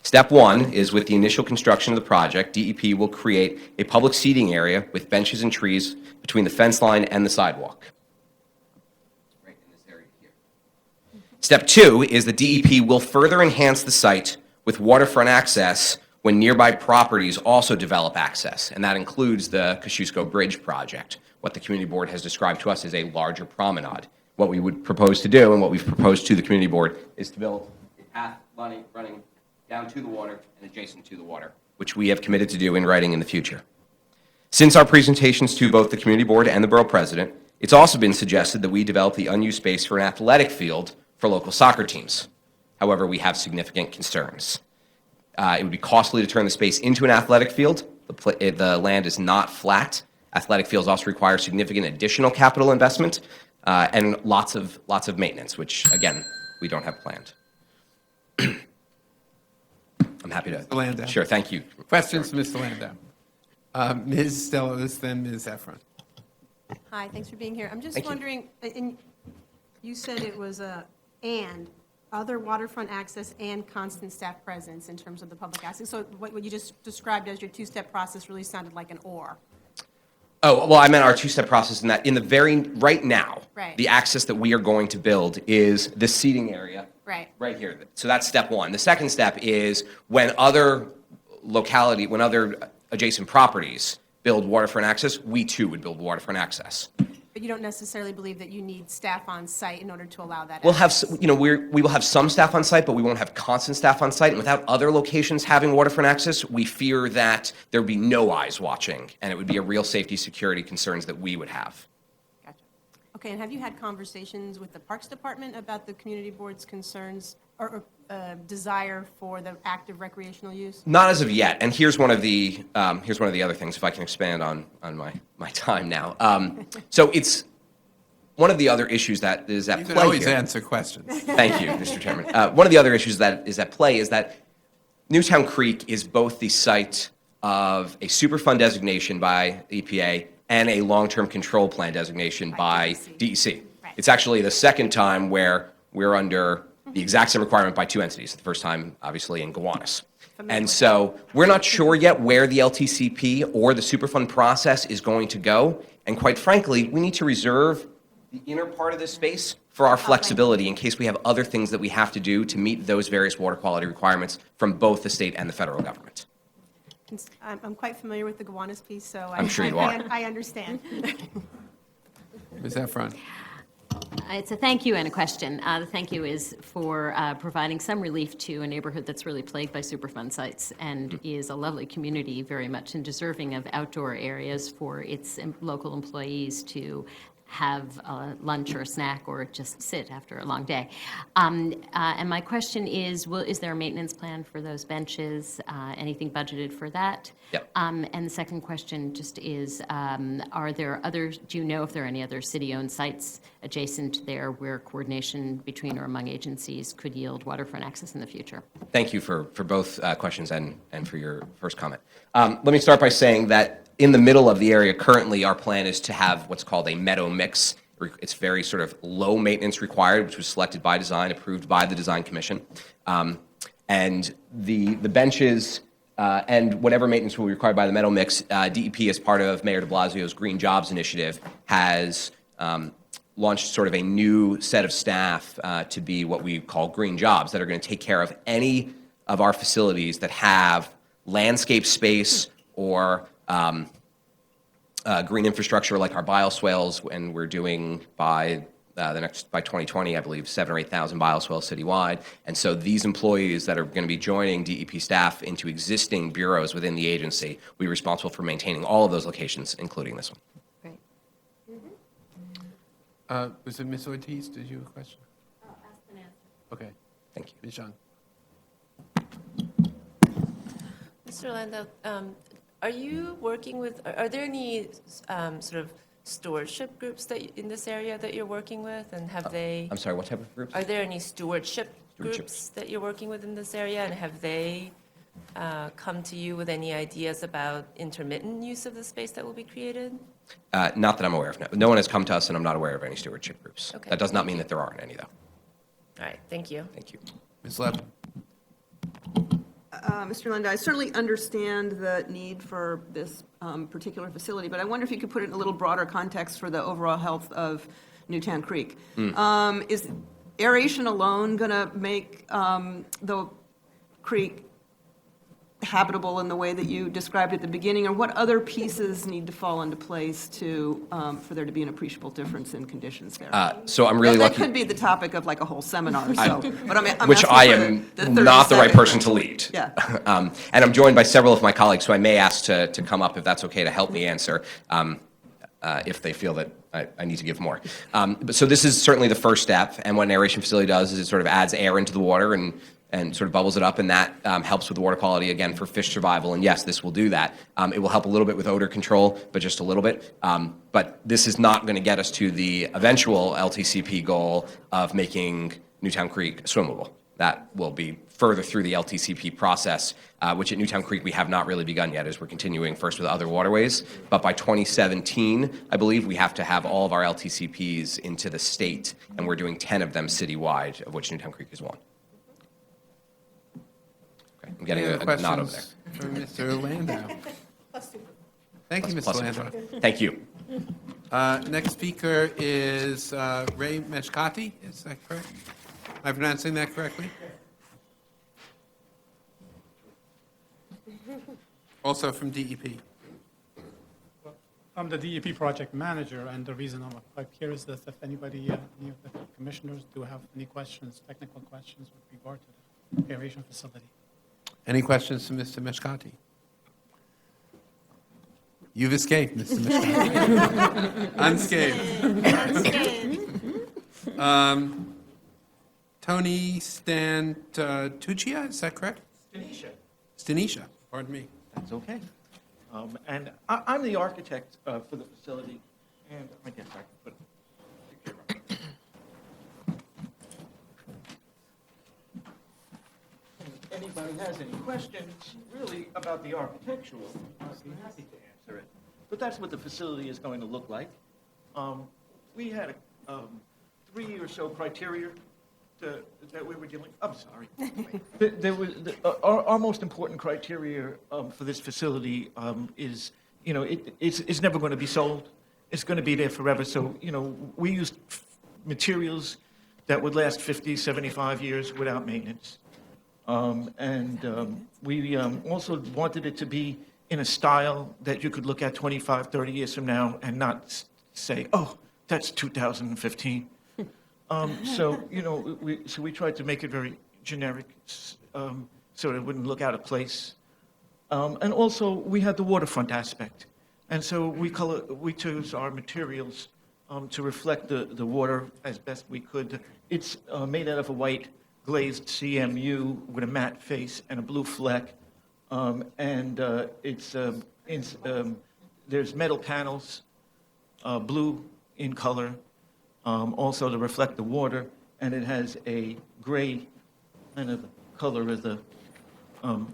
Step one is with the initial construction of the project, DEP will create a public seating area with benches and trees between the fence line and the sidewalk. Right in this area here. Step two is the DEP will further enhance the site with waterfront access when nearby properties also develop access, and that includes the Kosciuszko Bridge project, what the community board has described to us as a larger promenade. What we would propose to do, and what we've proposed to the community board, is to build a path running down to the water and adjacent to the water, which we have committed to do in writing in the future. Since our presentations to both the community board and the borough president, it's also been suggested that we develop the unused space for an athletic field for local soccer teams. However, we have significant concerns. It would be costly to turn the space into an athletic field. The land is not flat. Athletic fields also require significant additional capital investment and lots of maintenance, which, again, we don't have planned. I'm happy to. Mr. Landau. Sure, thank you. Questions for Mr. Landau? Ms. Stellos, then Ms. Efron. Hi, thanks for being here. I'm just Thank you. wondering, and you said it was other waterfront access and constant staff presence in terms of the public access. So what you just described as your two-step process really sounded like an or. Oh, well, I meant our two-step process in that, right now, Right. the access that we are going to build is the seating area Right. right here. So that's step one. The second step is when other adjacent properties build waterfront access, we too would build waterfront access. But you don't necessarily believe that you need staff on site in order to allow that? We'll have, access? we will have some staff on site, but we won't have constant staff on site. And without other locations having waterfront access, we fear that there would be no eyes watching, and it would be a real safety, security concerns that we would have. Gotcha. Okay, and have you had conversations with the Parks Department about the community board's concerns or desire for the active recreational use? Not as of yet. And here's one of the other things, if I can expand on my time now. So it's one of the other issues that is at play here. You can always answer questions. Thank you, Mr. Chairman. One of the other issues that is at play is that Newtown Creek is both the site of a Superfund designation by the EPA and a long-term control plan designation by DEC. Right. It's actually the second time where we're under the exact same requirement by two entities. The first time, obviously, in Gowanus. And so we're not sure yet where the LTCP or the Superfund process is going to go. And quite frankly, we need to reserve the inner part of this space for our flexibility in case we have other things that we have to do to meet those various water quality requirements from both the state and the federal government. I'm quite familiar with the Gowanus piece, so I'm sure you are. I understand. Ms. Efron? It's a thank you and a question. The thank you is for providing some relief to a neighborhood that's really plagued by Superfund sites and is a lovely community, very much and deserving of outdoor areas for its local employees to have lunch or a snack or just sit after a long day. And my question is there a maintenance plan for those benches? Anything budgeted for that? Yep. And the second question just is, do you know if there are any other city-owned sites adjacent there where coordination between or among agencies could yield waterfront access in the future? Thank you for both questions and for your first comment. Let me start by saying that in the middle of the area currently, our plan is to have what's called a meadow mix. It's very sort of low maintenance required, which was selected by design, approved by the Design Commission. And the benches and whatever maintenance will be required by the meadow mix, DEP, as part of Mayor de Blasio's Green Jobs Initiative, has launched sort of a new set of staff to be what we call green jobs that are going to take care of any of our facilities that have landscape space or green infrastructure like our bioswales, and we're doing by 2020, I believe, 7,000 or 8,000 bioswales citywide. And so these employees that are going to be joining DEP staff into existing bureaus within the agency will be responsible for maintaining all of those locations, including this one. Great. Was it Ms. Ortiz? Did you have a question? Ask and answer. Okay. Thank you. Ms. Young? Mr. Landau, are you working with, are there any sort of stewardship groups in this area that you're working with, and have they? I'm sorry, what type of groups? Are there any stewardship groups that you're working with in this area, and have they come to you with any ideas about intermittent use of the space that will be created? Not that I'm aware of. No one has come to us, and I'm not aware of any stewardship groups. Okay, That does not mean that there aren't any, though. All right, thank you. Thank you. Ms. Levin? Mr. Lunda, I certainly understand the need for this particular facility, but I wonder if you could put it in a little broader context for the overall health of Newtown Creek. Is aeration alone going to make the creek habitable in the way that you described at the beginning, or what other pieces need to fall into place for there to be an appreciable difference in conditions there? So I'm really that lucky. could be the topic of like a whole seminar, but I'm Which asking I for am the not the right 30-second person to lead. Yeah. And I'm joined by several of my colleagues, who I may ask to come up if that's okay to help me answer, if they feel that I need to give more. So this is certainly the first step, and what an aeration facility does is it sort of adds air into the water and sort of bubbles it up, and that helps with the water quality, again, for fish survival. And yes, this will do that. It will help a little bit with odor control, but just a little bit. But this is not going to get us to the eventual LTCP goal of making Newtown Creek swimmable. That will be further through the LTCP process, which at Newtown Creek we have not really begun yet, as we're continuing first with other waterways. But by 2017, I believe, we have to have all of our LTCPs into the state, and we're doing 10 of them citywide, of which Newtown Creek is one. I'm getting Any a other nod over there. questions for Mr. Landau? Thank you, Mr. Plus Landau. info. Thank you. Next speaker is Ray Meshkati, is that correct? Am I pronouncing that correctly? Also from DEP. I'm the DEP project manager, and the reason I'm up here is that if anybody, any of the commissioners do have any questions, technical questions with regard to the aeration facility. Any questions to Mr. Meshkati? You've escaped, Mr. Meshkati. Unscathed. Tony Stantuccia, is that correct? Stanisha, pardon me. That's okay. And I'm the architect for the facility, and I guess I can put a picture up. If anybody has any questions, really, about the architectural, I'd be happy to answer it. But that's what the facility is going to look like. We had 3 or so criteria that we were dealing. I'm sorry. There was our most important criteria for this facility is, it's never going to be sold. It's going to be there forever. So, we used materials that would last 50, 75 years without maintenance. We also wanted it to be in a style that you could look at 25, 30 years from now and not say, oh, that's 2015. So we tried to make it very generic, so it wouldn't look out of place. And also, we had the waterfront aspect, and so we chose our materials to reflect the water as best we could. It's made out of a white glazed CMU with a matte face and a blue fleck, there's metal panels, blue in color. Also to reflect the water, and it has a gray kind of color as the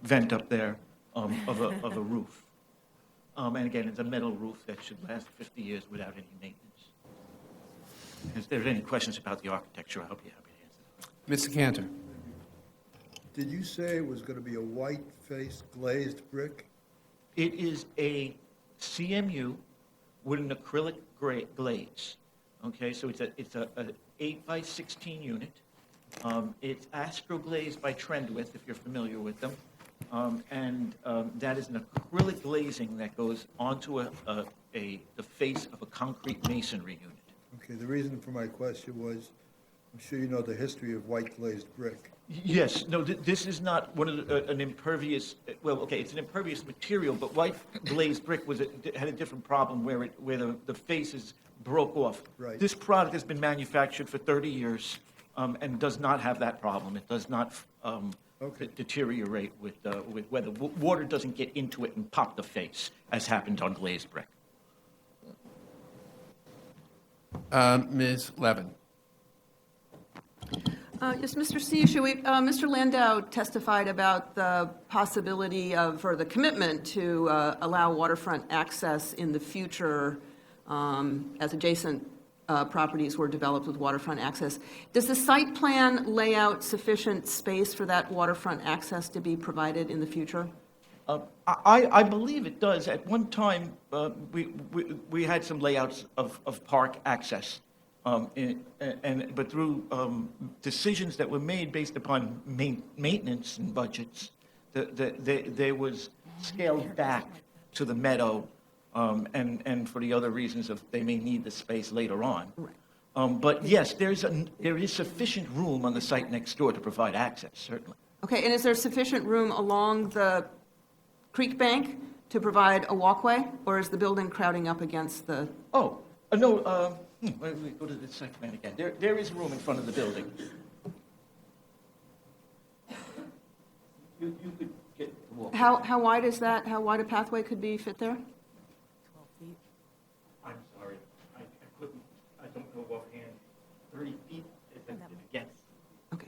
vent up there of a roof. And again, it's a metal roof that should last 50 years without any maintenance. If there's any questions about the architecture, I'll be happy to answer them. Mr. Cantor. Did you say it was going to be a white-faced glazed brick? It is a CMU with an acrylic glaze. Okay, so it's a 8x16 unit. It's astroglazed by Trendwith, if you're familiar with them. That is an acrylic glazing that goes onto the face of a concrete masonry unit. Okay, the reason for my question was, I'm sure you know the history of white glazed brick. Yes, no, this is not one of an impervious, well, okay, it's an impervious material, but white glazed brick had a different problem where the faces broke off. Right. This product has been manufactured for 30 years and does not have that problem. It does not deteriorate with where the water doesn't get into it and pop the face, as happened on glazed brick. Ms. Levin. Yes, Mr. Sishu, Mr. Landau testified about the possibility of, or the commitment to allow waterfront access in the future as adjacent properties were developed with waterfront access. Does the site plan lay out sufficient space for that waterfront access to be provided in the future? I believe it does. At one time, we had some layouts of park access. But through decisions that were made based upon maintenance and budgets, they was scaled back to the meadow, and for the other reasons of they may need the space later on. Right. But yes, there is sufficient room on the site next door to provide access, certainly. Okay, and is there sufficient room along the creek bank to provide a walkway, or is the building crowding up against the? Oh, no. Let me go to the site plan again. There is room in front of the building. You could get the walk. How wide is that? How wide a pathway could be fit there? 12 feet. I'm sorry, I couldn't, I don't know offhand. 30 feet, if it gets. Okay.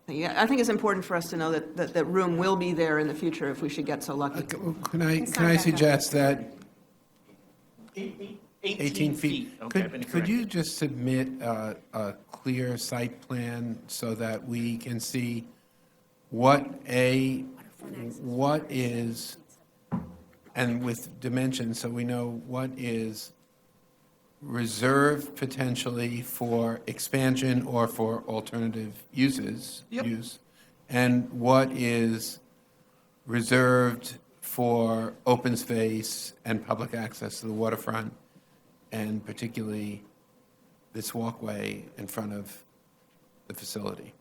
Yeah, I think it's important for us to know that room will be there in the future if we should get so lucky. Can I suggest that 18 feet? Okay, I've been Could you corrected. just submit a clear site plan so that we can see what is and with dimensions, so we know what is reserved potentially for expansion or for alternative uses, use, and what is reserved for open space and public access to the waterfront, and particularly this walkway in front of the facility.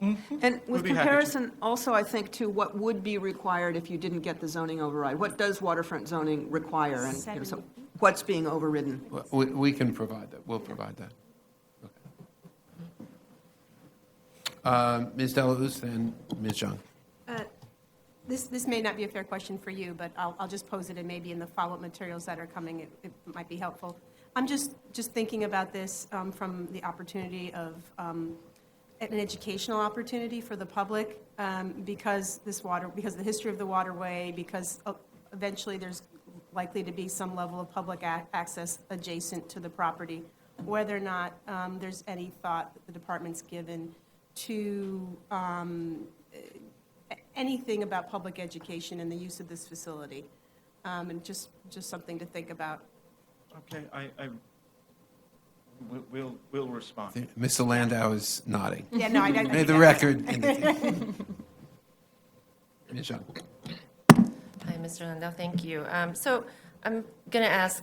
And We'll with be happy to. comparison, also, I think, to what would be required if you didn't get the zoning override. What does waterfront zoning require? And you know, so what's being overridden? We can provide that, we'll provide that. Okay. Ms. Delausse and Ms. Young. This may not be a fair question for you, but I'll just pose it, and maybe in the follow-up materials that are coming, it might be helpful. I'm just thinking about this from the opportunity of an educational opportunity for the public, because because of the history of the waterway, because eventually there's likely to be some level of public access adjacent to the property, whether or not there's any thought that the department's given to anything about public education and the use of this facility, and just something to think about. Okay, we'll respond. Mr. Landau is nodding. Yeah, no, I May the record indicate. Ms. Young. Hi, Mr. Landau, thank you. So I'm going to ask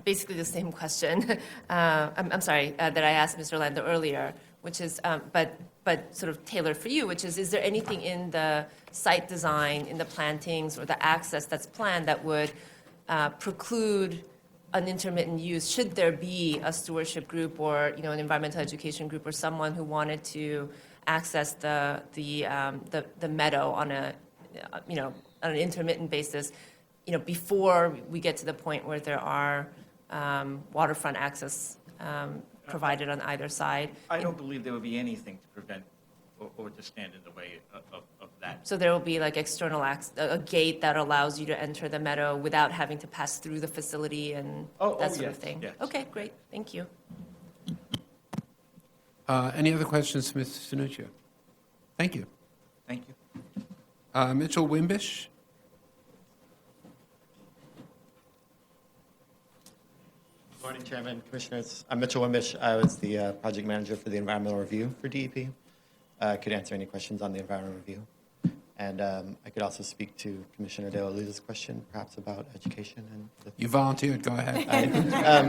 basically the same question, I'm sorry, that I asked Mr. Landau earlier, which is, but sort of tailored for you, which is there anything in the site design, in the plantings, or the access that's planned that would preclude an intermittent use, should there be a stewardship group or, an environmental education group or someone who wanted to access the meadow on a, on an intermittent basis, before we get to the point where there are waterfront access provided on either side? I don't believe there would be anything to prevent or to stand in the way of that. So there will be like external a gate that allows you to enter the meadow without having to pass through the facility and that sort of thing? Yes. Okay, great, thank you. Any other questions, Mr. Sanuccio? Thank you. Thank you. Mitchell Wimbish? Good morning, Chairman, Commissioners. I'm Mitchell Wimbish. I was the project manager for the environmental review for DEP. I could answer any questions on the environmental review. And I could also speak to Commissioner De La Luz's question, perhaps about education. And You volunteered, go ahead.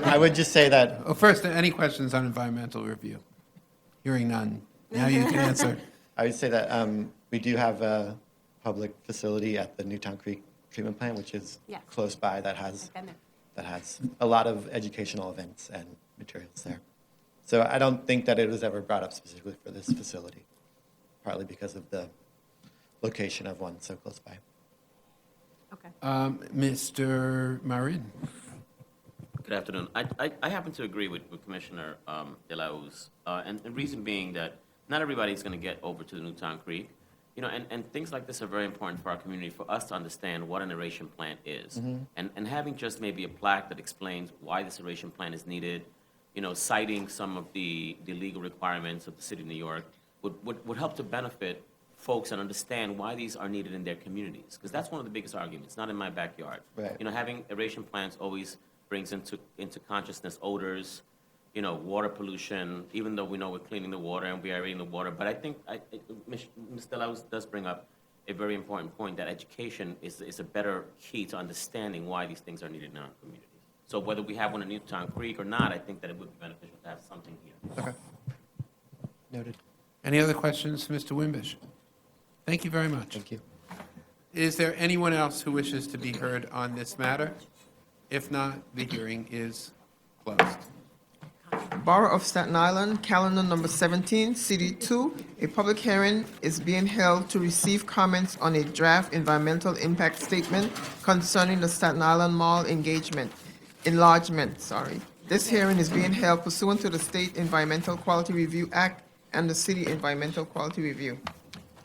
I would just say that... Oh, first, any questions on environmental review? Hearing none. Now you can answer. I would say that we do have a public facility at the Newtown Creek Treatment Plant, which is close by, that has a lot of educational events and materials there. So I don't think that it was ever brought up specifically for this facility, partly because of the location of one so close by. Okay. Mr. Marin? Good afternoon. I happen to agree with Commissioner De La Luz, and the reason being that not everybody's going to get over to the Newtown Creek, and things like this are very important for our community, for us to understand what an aeration plant is. And having just maybe a plaque that explains why this aeration plant is needed, citing some of the legal requirements of the city of New York would help to benefit folks and understand why these are needed in their communities. Because that's one of the biggest arguments, not in my backyard. Right. Having aeration plants always brings into consciousness odors, water pollution, even though we know we're cleaning the water and we are aerating the water. But I think Ms. De La Luz does bring up a very important point, that education is a better key to understanding why these things are needed in our communities. So whether we have one in Newtown Creek or not, I think that it would be beneficial to have something here. Okay. Noted. Any other questions, Mr. Wimbish? Thank you very much. Thank you. Is there anyone else who wishes to be heard on this matter? If not, the hearing is closed. Borough of Staten Island, calendar number 17, CD2. A public hearing is being held to receive comments on a draft environmental impact statement concerning the Staten Island Mall enlargement. This hearing is being held pursuant to the State Environmental Quality Review Act and the City Environmental Quality Review.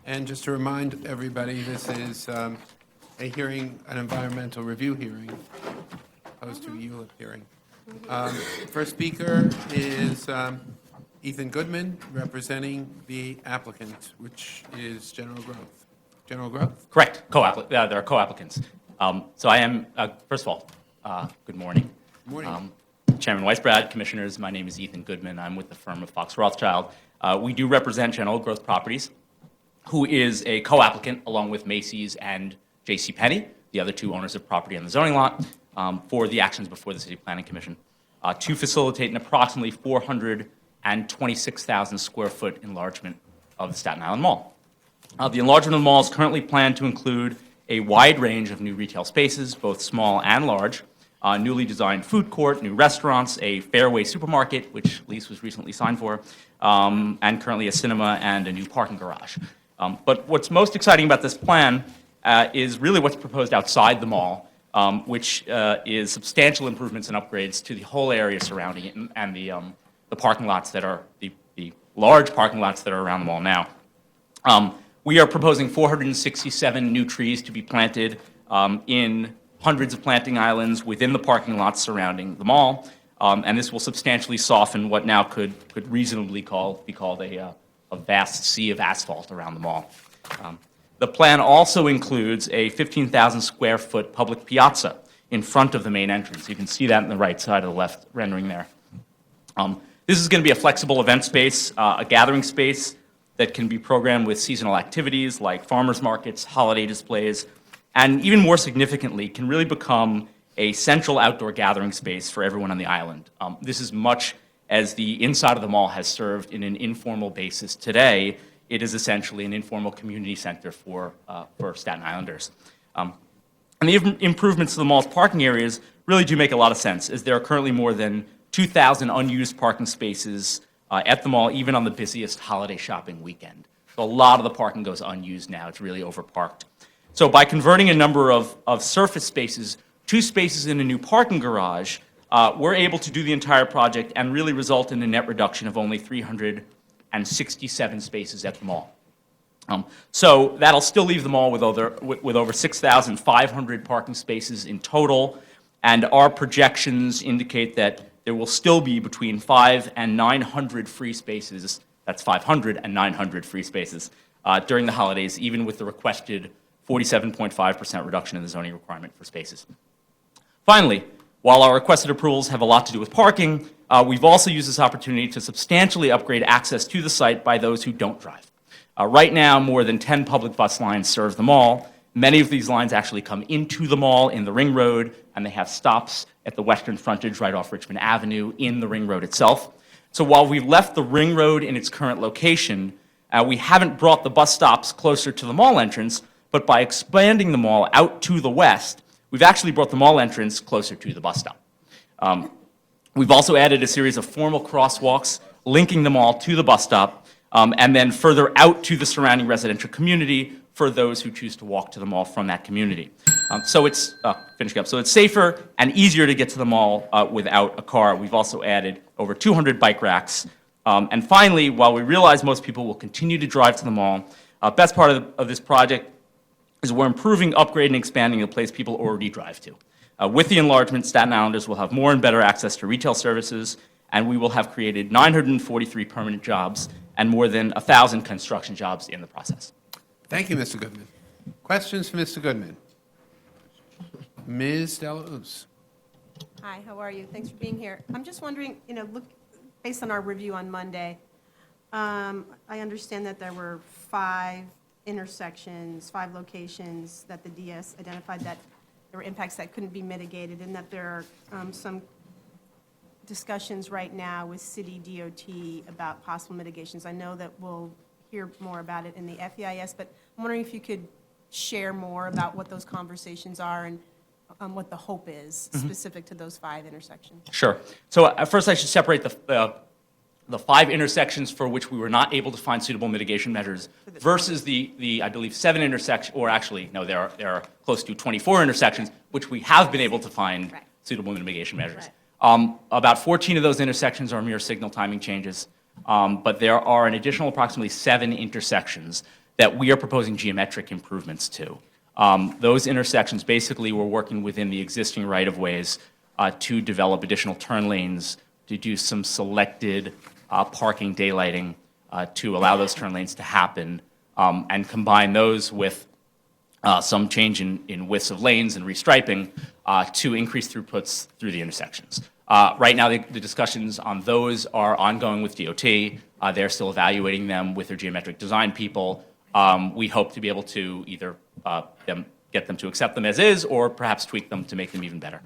And just to remind everybody, this is a hearing, an environmental review hearing, opposed to a ULIP hearing. First speaker is Ethan Goodman, representing the applicant, which is General Growth. General Growth? Correct. There are co-applicants. So I am, first of all, good morning. Morning. Chairman Weisbrad, Commissioners, my name is Ethan Goodman. I'm with the firm of Fox Rothschild. We do represent General Growth Properties, who is a co-applicant along with Macy's and JCPenney, the other two owners of property on the zoning lot, for the actions before the City Planning Commission to facilitate an approximately 426,000 square foot enlargement of the Staten Island Mall. The enlargement of the mall is currently planned to include a wide range of new retail spaces, both small and large, newly designed food court, new restaurants, a Fairway supermarket, which lease was recently signed for, and currently a cinema and a new parking garage. But what's most exciting about this plan is really what's proposed outside the mall, which is substantial improvements and upgrades to the whole area surrounding it and the parking lots that are, the large parking lots that are around the mall now. We are proposing 467 new trees to be planted in hundreds of planting islands within the parking lots surrounding the mall, and this will substantially soften what now could reasonably be called a vast sea of asphalt around the mall. The plan also includes a 15,000 square foot public piazza in front of the main entrance. You can see that in the right side of the left rendering there. This is going to be a flexible event space, a gathering space that can be programmed with seasonal activities like farmers markets, holiday displays, and even more significantly, can really become a central outdoor gathering space for everyone on the island. This is much as the inside of the mall has served in an informal basis today. It is essentially an informal community center for Staten Islanders. And the improvements to the mall's parking areas really do make a lot of sense, as there are currently more than 2,000 unused parking spaces at the mall, even on the busiest holiday shopping weekend. So a lot of the parking goes unused now. It's really overparked. So by converting a number of surface spaces to spaces in a new parking garage, we're able to do the entire project and really result in a net reduction of only 367 spaces at the mall. So that'll still leave the mall with over 6,500 parking spaces in total, and our projections indicate that there will still be between 500 and 900 free spaces, that's 500 and 900 free spaces, during the holidays, even with the requested 47.5% reduction in the zoning requirement for spaces. Finally, while our requested approvals have a lot to do with parking, we've also used this opportunity to substantially upgrade access to the site by those who don't drive. Right now, more than 10 public bus lines serve the mall. Many of these lines actually come into the mall in the Ring Road, and they have stops at the western frontage right off Richmond Avenue in the Ring Road itself. So while we've left the Ring Road in its current location, we haven't brought the bus stops closer to the mall entrance, but by expanding the mall out to the west, we've actually brought the mall entrance closer to the bus stop. We've also added a series of formal crosswalks linking the mall to the bus stop, and then further out to the surrounding residential community for those who choose to walk to the mall from that community. So it's finishing up. So it's safer and easier to get to the mall without a car. We've also added over 200 bike racks. And finally, while we realize most people will continue to drive to the mall, best part of this project is we're improving, upgrading, and expanding a place people already drive to. With the enlargement, Staten Islanders will have more and better access to retail services, and we will have created 943 permanent jobs and more than 1,000 construction jobs in the process. Thank you, Mr. Goodman. Questions for Mr. Goodman? Ms. Delauze. Hi, how are you? Thanks for being here. I'm just wondering, based on our review on Monday, I understand that there were 5 intersections, 5 locations that the DS identified that there were impacts that couldn't be mitigated, and that there are some discussions right now with City DOT about possible mitigations. I know that we'll hear more about it in the FEIS, but I'm wondering if you could share more about what those conversations are and what the hope is specific to those 5 intersections. Sure. So first I should separate the 5 intersections for which we were not able to find suitable mitigation measures versus the I believe 7 intersections, or actually, no, there are close to 24 intersections which we have been able to find suitable mitigation measures. About 14 of those intersections are mere signal timing changes, but there are an additional approximately 7 intersections that we are proposing geometric improvements to. Those intersections, basically, we're working within the existing right-of-ways to develop additional turn lanes, to do some selected parking daylighting to allow those turn lanes to happen, and combine those with some change in widths of lanes and restriping to increase throughputs through the intersections. Right now, the discussions on those are ongoing with DOT. They're still evaluating them with their geometric design people. We hope to be able to either get them to accept them as is, or perhaps tweak them to make them even better.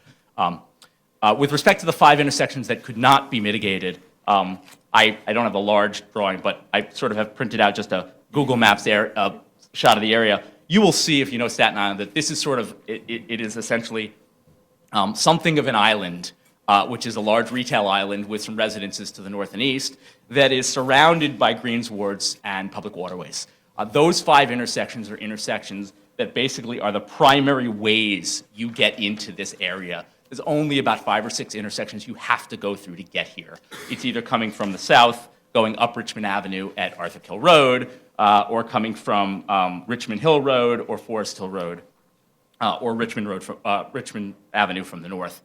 With respect to the 5 intersections that could not be mitigated, I don't have a large drawing, but I sort of have printed out just a Google Maps shot of the area. You will see, if you know Staten Island, that this is sort of, it is essentially something of an island, which is a large retail island with some residences to the north and east, that is surrounded by greenswards and public waterways. Those 5 intersections are intersections that basically are the primary ways you get into this area. There's only about 5 or 6 intersections you have to go through to get here. It's either coming from the south, going up Richmond Avenue at Arthur Kill Road, or coming from Richmond Hill Road or Forest Hill Road, or Richmond Avenue from the north.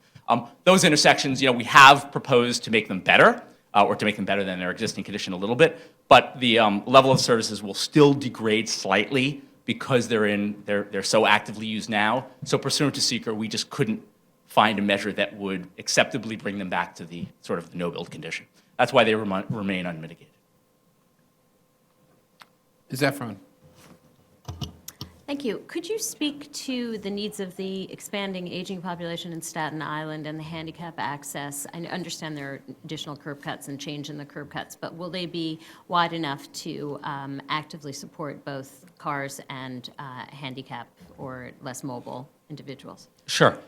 Those intersections, we have proposed to make them better, or to make them better than their existing condition a little bit, but the level of services will still degrade slightly because they're so actively used now. So pursuant to seeker, we just couldn't find a measure that would acceptably bring them back to the sort of no-build condition. That's why they remain unmitigated. Ms. Efron. Thank you. Could you speak to the needs of the expanding aging population in Staten Island and the handicap access? I understand there are additional curb cuts and change in the curb cuts, but will they be wide enough to actively support both cars and handicap or less mobile individuals? Sure.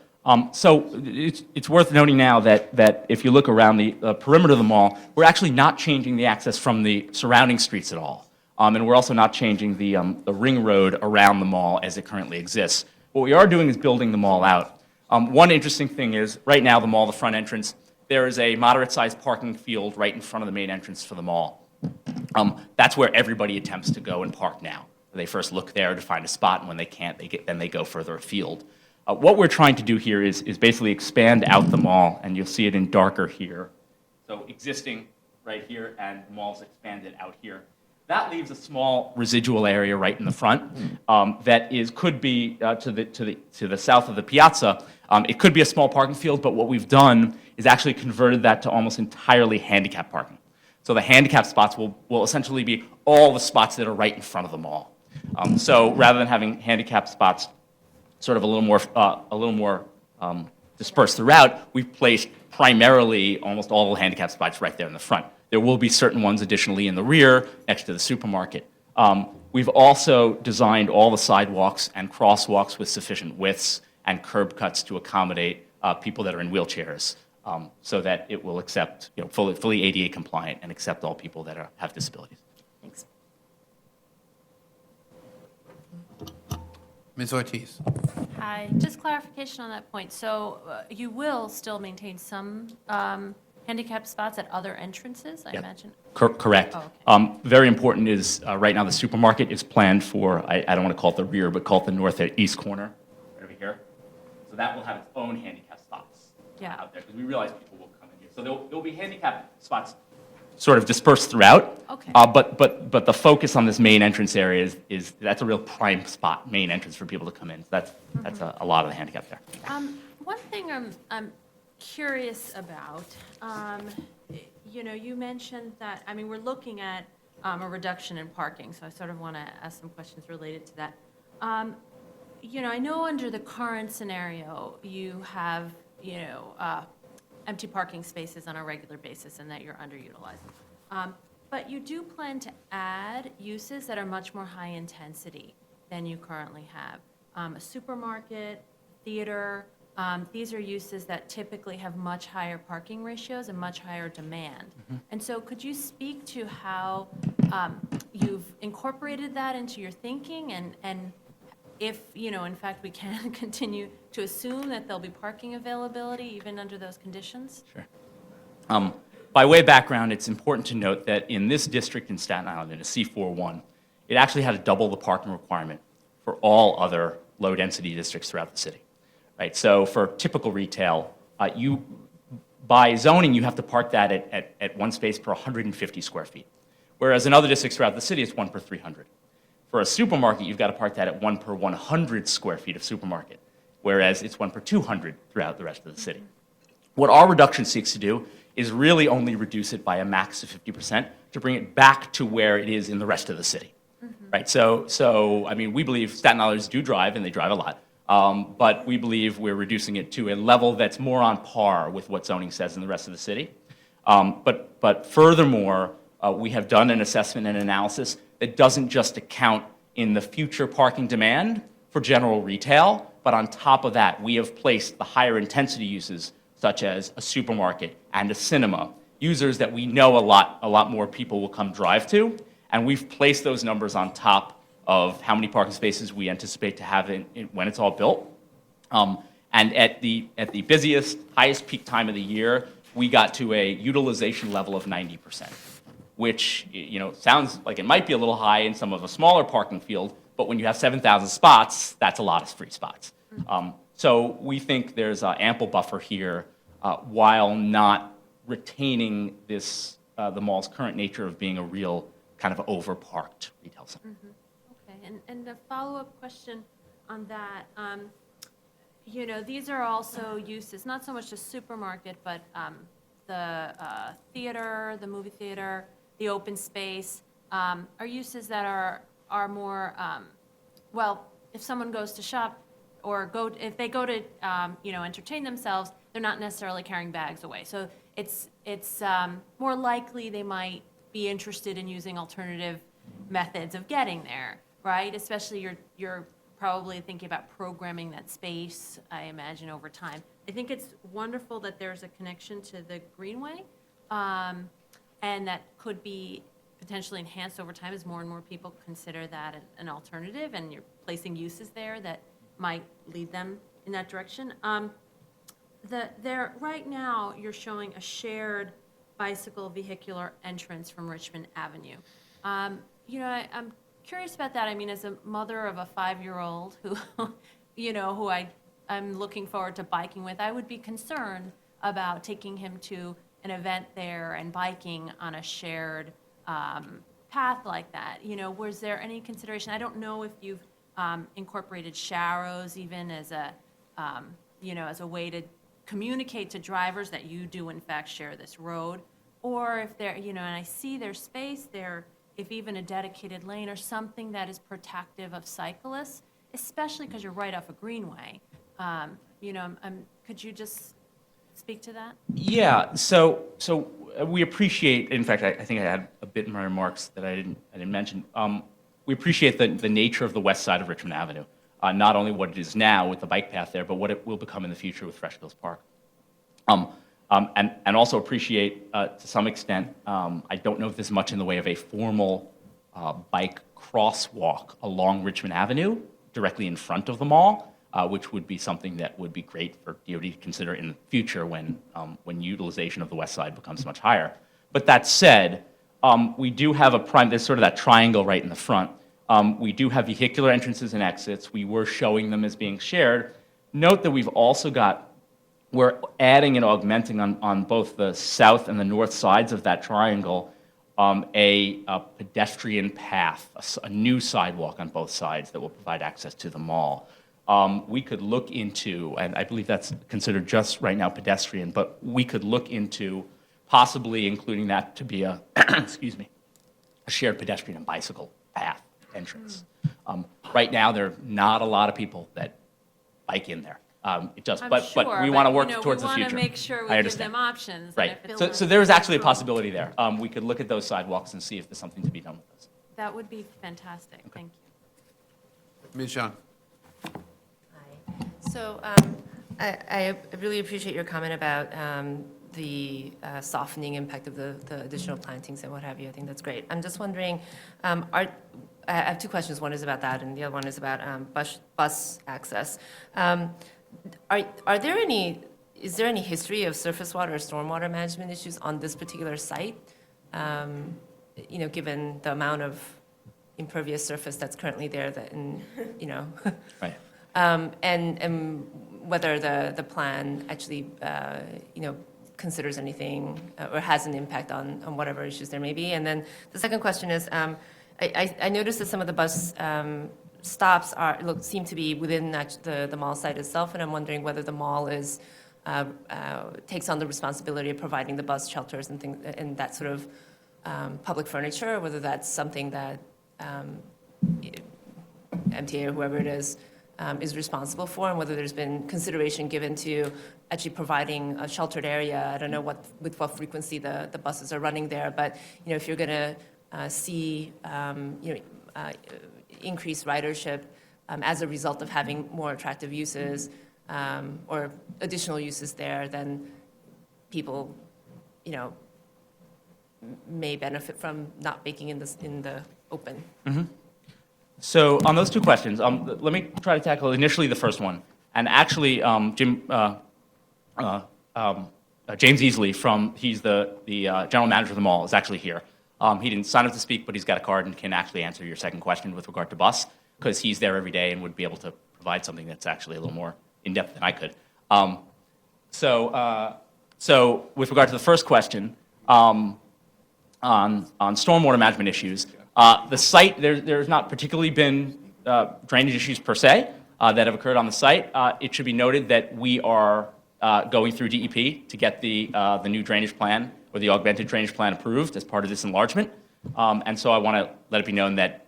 So it's worth noting now that if you look around the perimeter of the mall, we're actually not changing the access from the surrounding streets at all. And we're also not changing the ring road around the mall as it currently exists. What we are doing is building the mall out. One interesting thing is, right now, the mall, the front entrance, there is a moderate-sized parking field right in front of the main entrance for the mall. That's where everybody attempts to go and park now. They first look there to find a spot, and when they can't, then they go further afield. What we're trying to do here is basically expand out the mall, and you'll see it in darker here. So existing right here, and the mall's expanded out here. That leaves a small residual area right in the front that could be to the south of the Piazza. It could be a small parking field, but what we've done is actually converted that to almost entirely handicap parking. So the handicap spots will essentially be all the spots that are right in front of the mall. So rather than having handicap spots sort of a little more dispersed throughout, we've placed primarily almost all the handicap spots right there in the front. There will be certain ones additionally in the rear, next to the supermarket. We've also designed all the sidewalks and crosswalks with sufficient widths and curb cuts to accommodate people that are in wheelchairs, so that it will accept, fully ADA compliant and accept all people that have disabilities. Thanks. Ms. Ortiz. Hi, just clarification on that point. So you will still maintain some handicap spots at other entrances, I imagine? Correct. Oh, okay. Very important is, right now, the supermarket is planned for, I don't want to call it the rear, but call it the north and east corner, right over here. So that will have its own handicap spots out there, because we realize people will come in here. So there'll be handicap spots sort of dispersed throughout. Okay. But the focus on this main entrance area is that's a real prime spot, main entrance for people to come in. So that's a lot of the handicap there. One thing I'm curious about, you mentioned that, we're looking at a reduction in parking, so I sort of want to ask some questions related to that. I know under the current scenario, you have, empty parking spaces on a regular basis and that you're underutilizing. But you do plan to add uses that are much more high intensity than you currently have. A supermarket, theater, these are uses that typically have much higher parking ratios and much higher demand. And so could you speak to how you've incorporated that into your thinking, and if, in fact, we can continue to assume that there'll be parking availability even under those conditions? Sure. By way of background, it's important to note that in this district in Staten Island, in a C41, it actually had to double the parking requirement for all other low-density districts throughout the city. Right, so for typical retail, by zoning, you have to park that at one space per 150 square feet, whereas in other districts throughout the city, it's 1 per 300. For a supermarket, you've got to park that at 1 per 100 square feet of supermarket, whereas it's 1 per 200 throughout the rest of the city. What our reduction seeks to do is really only reduce it by a max of 50% to bring it back to where it is in the rest of the city. Right, so I mean, we believe Staten Islanders do drive, and they drive a lot, but we believe we're reducing it to a level that's more on par with what zoning says in the rest of the city. But furthermore, we have done an assessment and analysis that doesn't just account in the future parking demand for general retail, but on top of that, we have placed the higher intensity uses, such as a supermarket and a cinema, users that we know a lot more people will come drive to. And we've placed those numbers on top of how many parking spaces we anticipate to have when it's all built. And at the busiest, highest peak time of the year, we got to a utilization level of 90%, which sounds like it might be a little high in some of a smaller parking field, but when you have 7,000 spots, that's a lot of free spots. So we think there's an ample buffer here while not retaining the mall's current nature of being a real kind of over-parked retail center. Okay, and a follow-up question on that. These are also uses, not so much the supermarket, but the theater, the movie theater, the open space, are uses that are more, well, if someone goes to shop or if they go to, entertain themselves, they're not necessarily carrying bags away. So it's more likely they might be interested in using alternative methods of getting there, right? Especially you're probably thinking about programming that space, I imagine, over time. I think it's wonderful that there's a connection to the Greenway, and that could be potentially enhanced over time as more and more people consider that an alternative, and you're placing uses there that might lead them in that direction. Right now, you're showing a shared bicycle vehicular entrance from Richmond Avenue. I'm curious about that. I mean, as a mother of a 5-year-old who I'm looking forward to biking with, I would be concerned about taking him to an event there and biking on a shared path like that. Was there any consideration? I don't know if you've incorporated sharrows even as a way to communicate to drivers that you do in fact share this road, or if there, and I see there's space there, if even a dedicated lane or something that is protective of cyclists, especially because you're right off a Greenway. Could you just speak to that? Yeah, so we appreciate, in fact, I think I had a bit in my remarks that I didn't mention. We appreciate the nature of the west side of Richmond Avenue. Not only what it is now with the bike path there, but what it will become in the future with Fresh Hills Park. And also appreciate, to some extent, I don't know if there's much in the way of a formal bike crosswalk along Richmond Avenue directly in front of the mall, which would be something that would be great for DOT to consider in the future when utilization of the west side becomes much higher. But that said, we do have there's sort of that triangle right in the front. We do have vehicular entrances and exits. We were showing them as being shared. Note that we're adding and augmenting on both the south and the north sides of that triangle a pedestrian path, a new sidewalk on both sides that will provide access to the mall. We could look into, and I believe that's considered just right now pedestrian, but we could look into possibly including that to be a shared pedestrian and bicycle path entrance. Right now, there are not a lot of people that bike in there. But we want to work towards the future. We want to make sure we give them options. Right. So there is actually a possibility there. We could look at those sidewalks and see if there's something to be done with those. That would be fantastic. Thank you. Ms. Zhang. So I really appreciate your comment about the softening impact of the additional plantings and what have you. I think that's great. I'm just wondering, I have two questions. One is about that, and the other one is about bus access. Is there any history of surface water or stormwater management issues on this particular site? Given the amount of impervious surface that's currently there, Right. And whether the plan actually, considers anything or has an impact on whatever issues there may be. And then the second question is, I noticed that some of the bus stops seem to be within the mall site itself, and I'm wondering whether the mall takes on the responsibility of providing the bus shelters and things, and that sort of public furniture, or whether that's something that MTA or whoever it is responsible for, and whether there's been consideration given to actually providing a sheltered area. I don't know with what frequency the buses are running there, but if you're going to see increased ridership as a result of having more attractive uses or additional uses there, then people, may benefit from not baking in the open. Mm-hmm. So on those two questions, let me try to tackle initially the first one. And actually, James Easley, he's the general manager of the mall, is actually here. He didn't sign up to speak, but he's got a card and can actually answer your second question with regard to bus, because he's there every day and would be able to provide something that's actually a little more in-depth than I could. So with regard to the first question, on stormwater management issues, the site, there's not particularly been drainage issues per se that have occurred on the site. It should be noted that we are going through DEP to get the new drainage plan or the augmented drainage plan approved as part of this enlargement. And so I want to let it be known that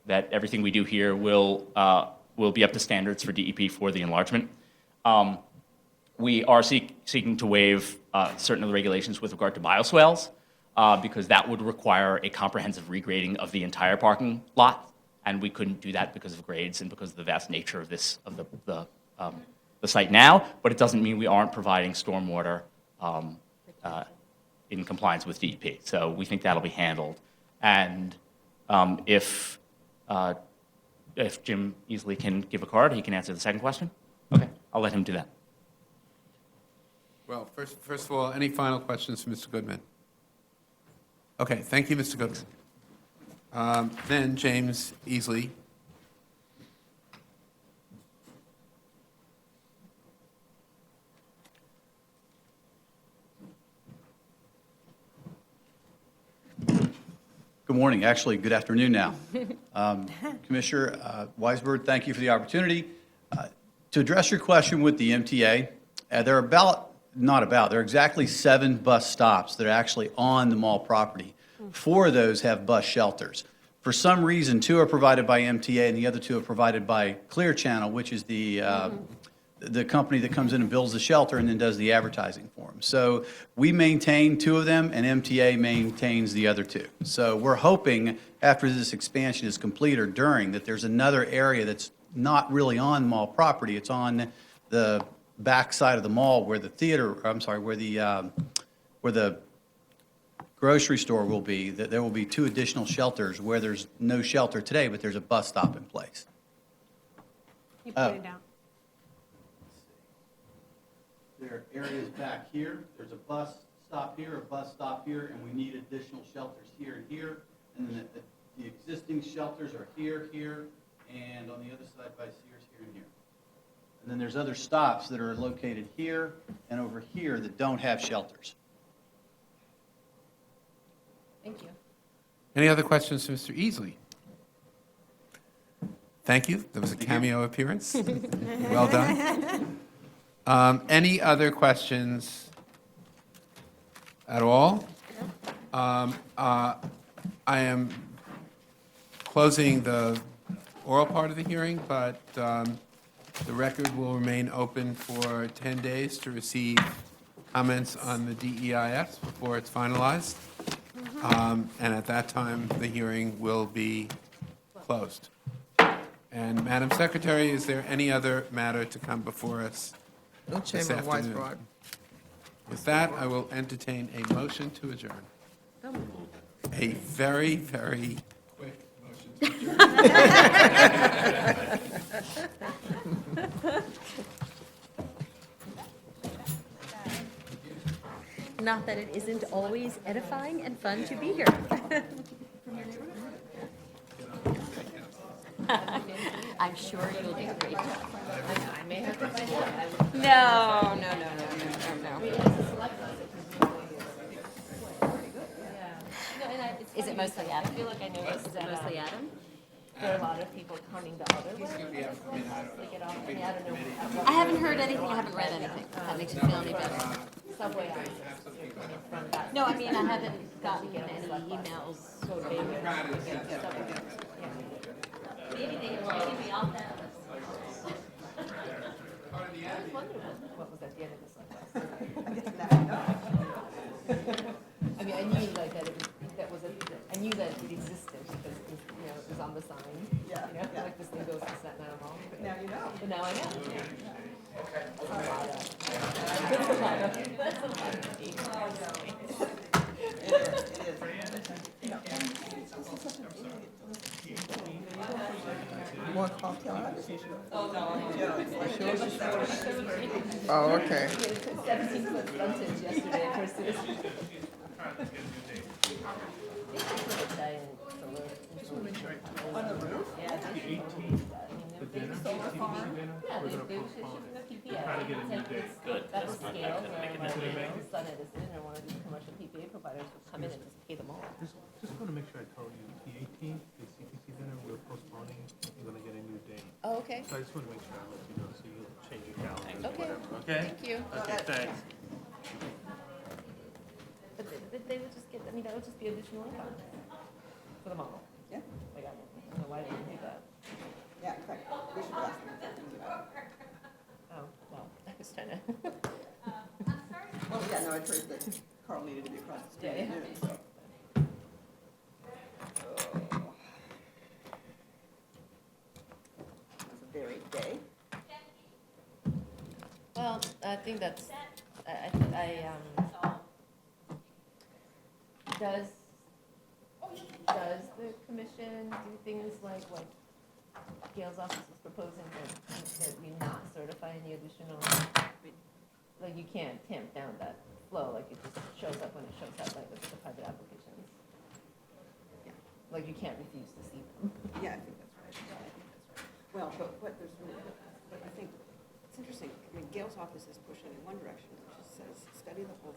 everything we do here will be up to standards for DEP for the enlargement. We are seeking to waive certain of the regulations with regard to bioswales, because that would require a comprehensive regrading of the entire parking lot, and we couldn't do that because of grades and because of the vast nature of the site now. But it doesn't mean we aren't providing stormwater in compliance with DEP. So we think that'll be handled. And if Jim Easley can give a card, he can answer the second question. Okay, I'll let him do that. Well, first of all, any final questions for Mr. Goodman? Okay, thank you, Mr. Goodman. Then James Easley. Good morning, actually, good afternoon now. Commissioner Weisberg, thank you for the opportunity. To address your question with the MTA, there are exactly 7 bus stops that are actually on the mall property. 4 of those have bus shelters. For some reason, 2 are provided by MTA and the other 2 are provided by Clear Channel, which is the company that comes in and builds the shelter and then does the advertising for them. So we maintain 2 of them and MTA maintains the other 2. So we're hoping after this expansion is complete or during that there's another area that's not really on mall property. It's on the back side of the mall where the where the grocery store will be, that there will be 2 additional shelters where there's no shelter today, but there's a bus stop in place. You put it down. There are areas back here. There's a bus stop here, a bus stop here, and we need additional shelters here and here. And then the existing shelters are here, here, and on the other side by Sears, here and here. And then there's other stops that are located here and over here that don't have shelters. Thank you. Any other questions for Mr. Easley? Thank you. That was a cameo appearance. Well done. Any other questions at all? I am closing the oral part of the hearing, but the record will remain open for 10 days to receive comments on the DEIS before it's finalized. And at that time, the hearing will be closed. And Madam Secretary, is there any other matter to come before us No, this Chairman afternoon? Weisbrod. With that, I will entertain a motion to adjourn. A very, very quick motion to adjourn. Not that it isn't always edifying and fun to be here. I'm sure you'll do a great job. I may have to find out. No. Is it Mostly Adam. I feel like I noticed that Mostly Adam? there are a lot of people coming the other way. They get off, I mean, I don't know. I haven't heard anything, I haven't read anything. If that makes you feel any better. Subway access, you're coming from that. No, I mean, I haven't gotten any emails. Maybe they can be off that list. What was at the end of this I mean, I knew like that I knew that it existed because it was, it was on the sign. Yeah, yeah. Like this thing goes to Staten Island Mall. Now you know. But now I know. That's a lot More cocktail conversation. Oh, no. Oh, okay. 17-foot frontage yesterday for citizens. On the roof? Yeah, they solar farm. Yeah, they should the PPA. Good. That was scale where my Sun Edison or one of these commercial PPA providers would come in and just pay them all. Just want to make sure I told you, the 18th, the CPC dinner, we're postponing, we're going to get a new date. Oh, okay. So I just want to make sure I let you know, so you'll change your calendar, Okay. whatever, okay? Thank you. Okay, thanks. But they would just get, I mean, that would just be additional income for the model. Yeah. Like, I don't know why they didn't do that. Yeah, in fact, we should ask them if they can do that. Oh, well, I was trying to. Well, yeah, no, I'd heard that Carl needed to be across the street Yeah, at yeah. noon, so. It was a varied day. Well, I think that's, does the commission do things like what Gail's office is proposing, that we not certify any additional, like you can't tamp down that flow, like it just shows up when it shows up, like with the private applications. Yeah. Like you can't refuse to see them. Yeah, I think that's right. Yeah, I think that's right. Well, but what there's really, but I think it's interesting. I mean, Gail's office is pushing in one direction, which is says study the whole.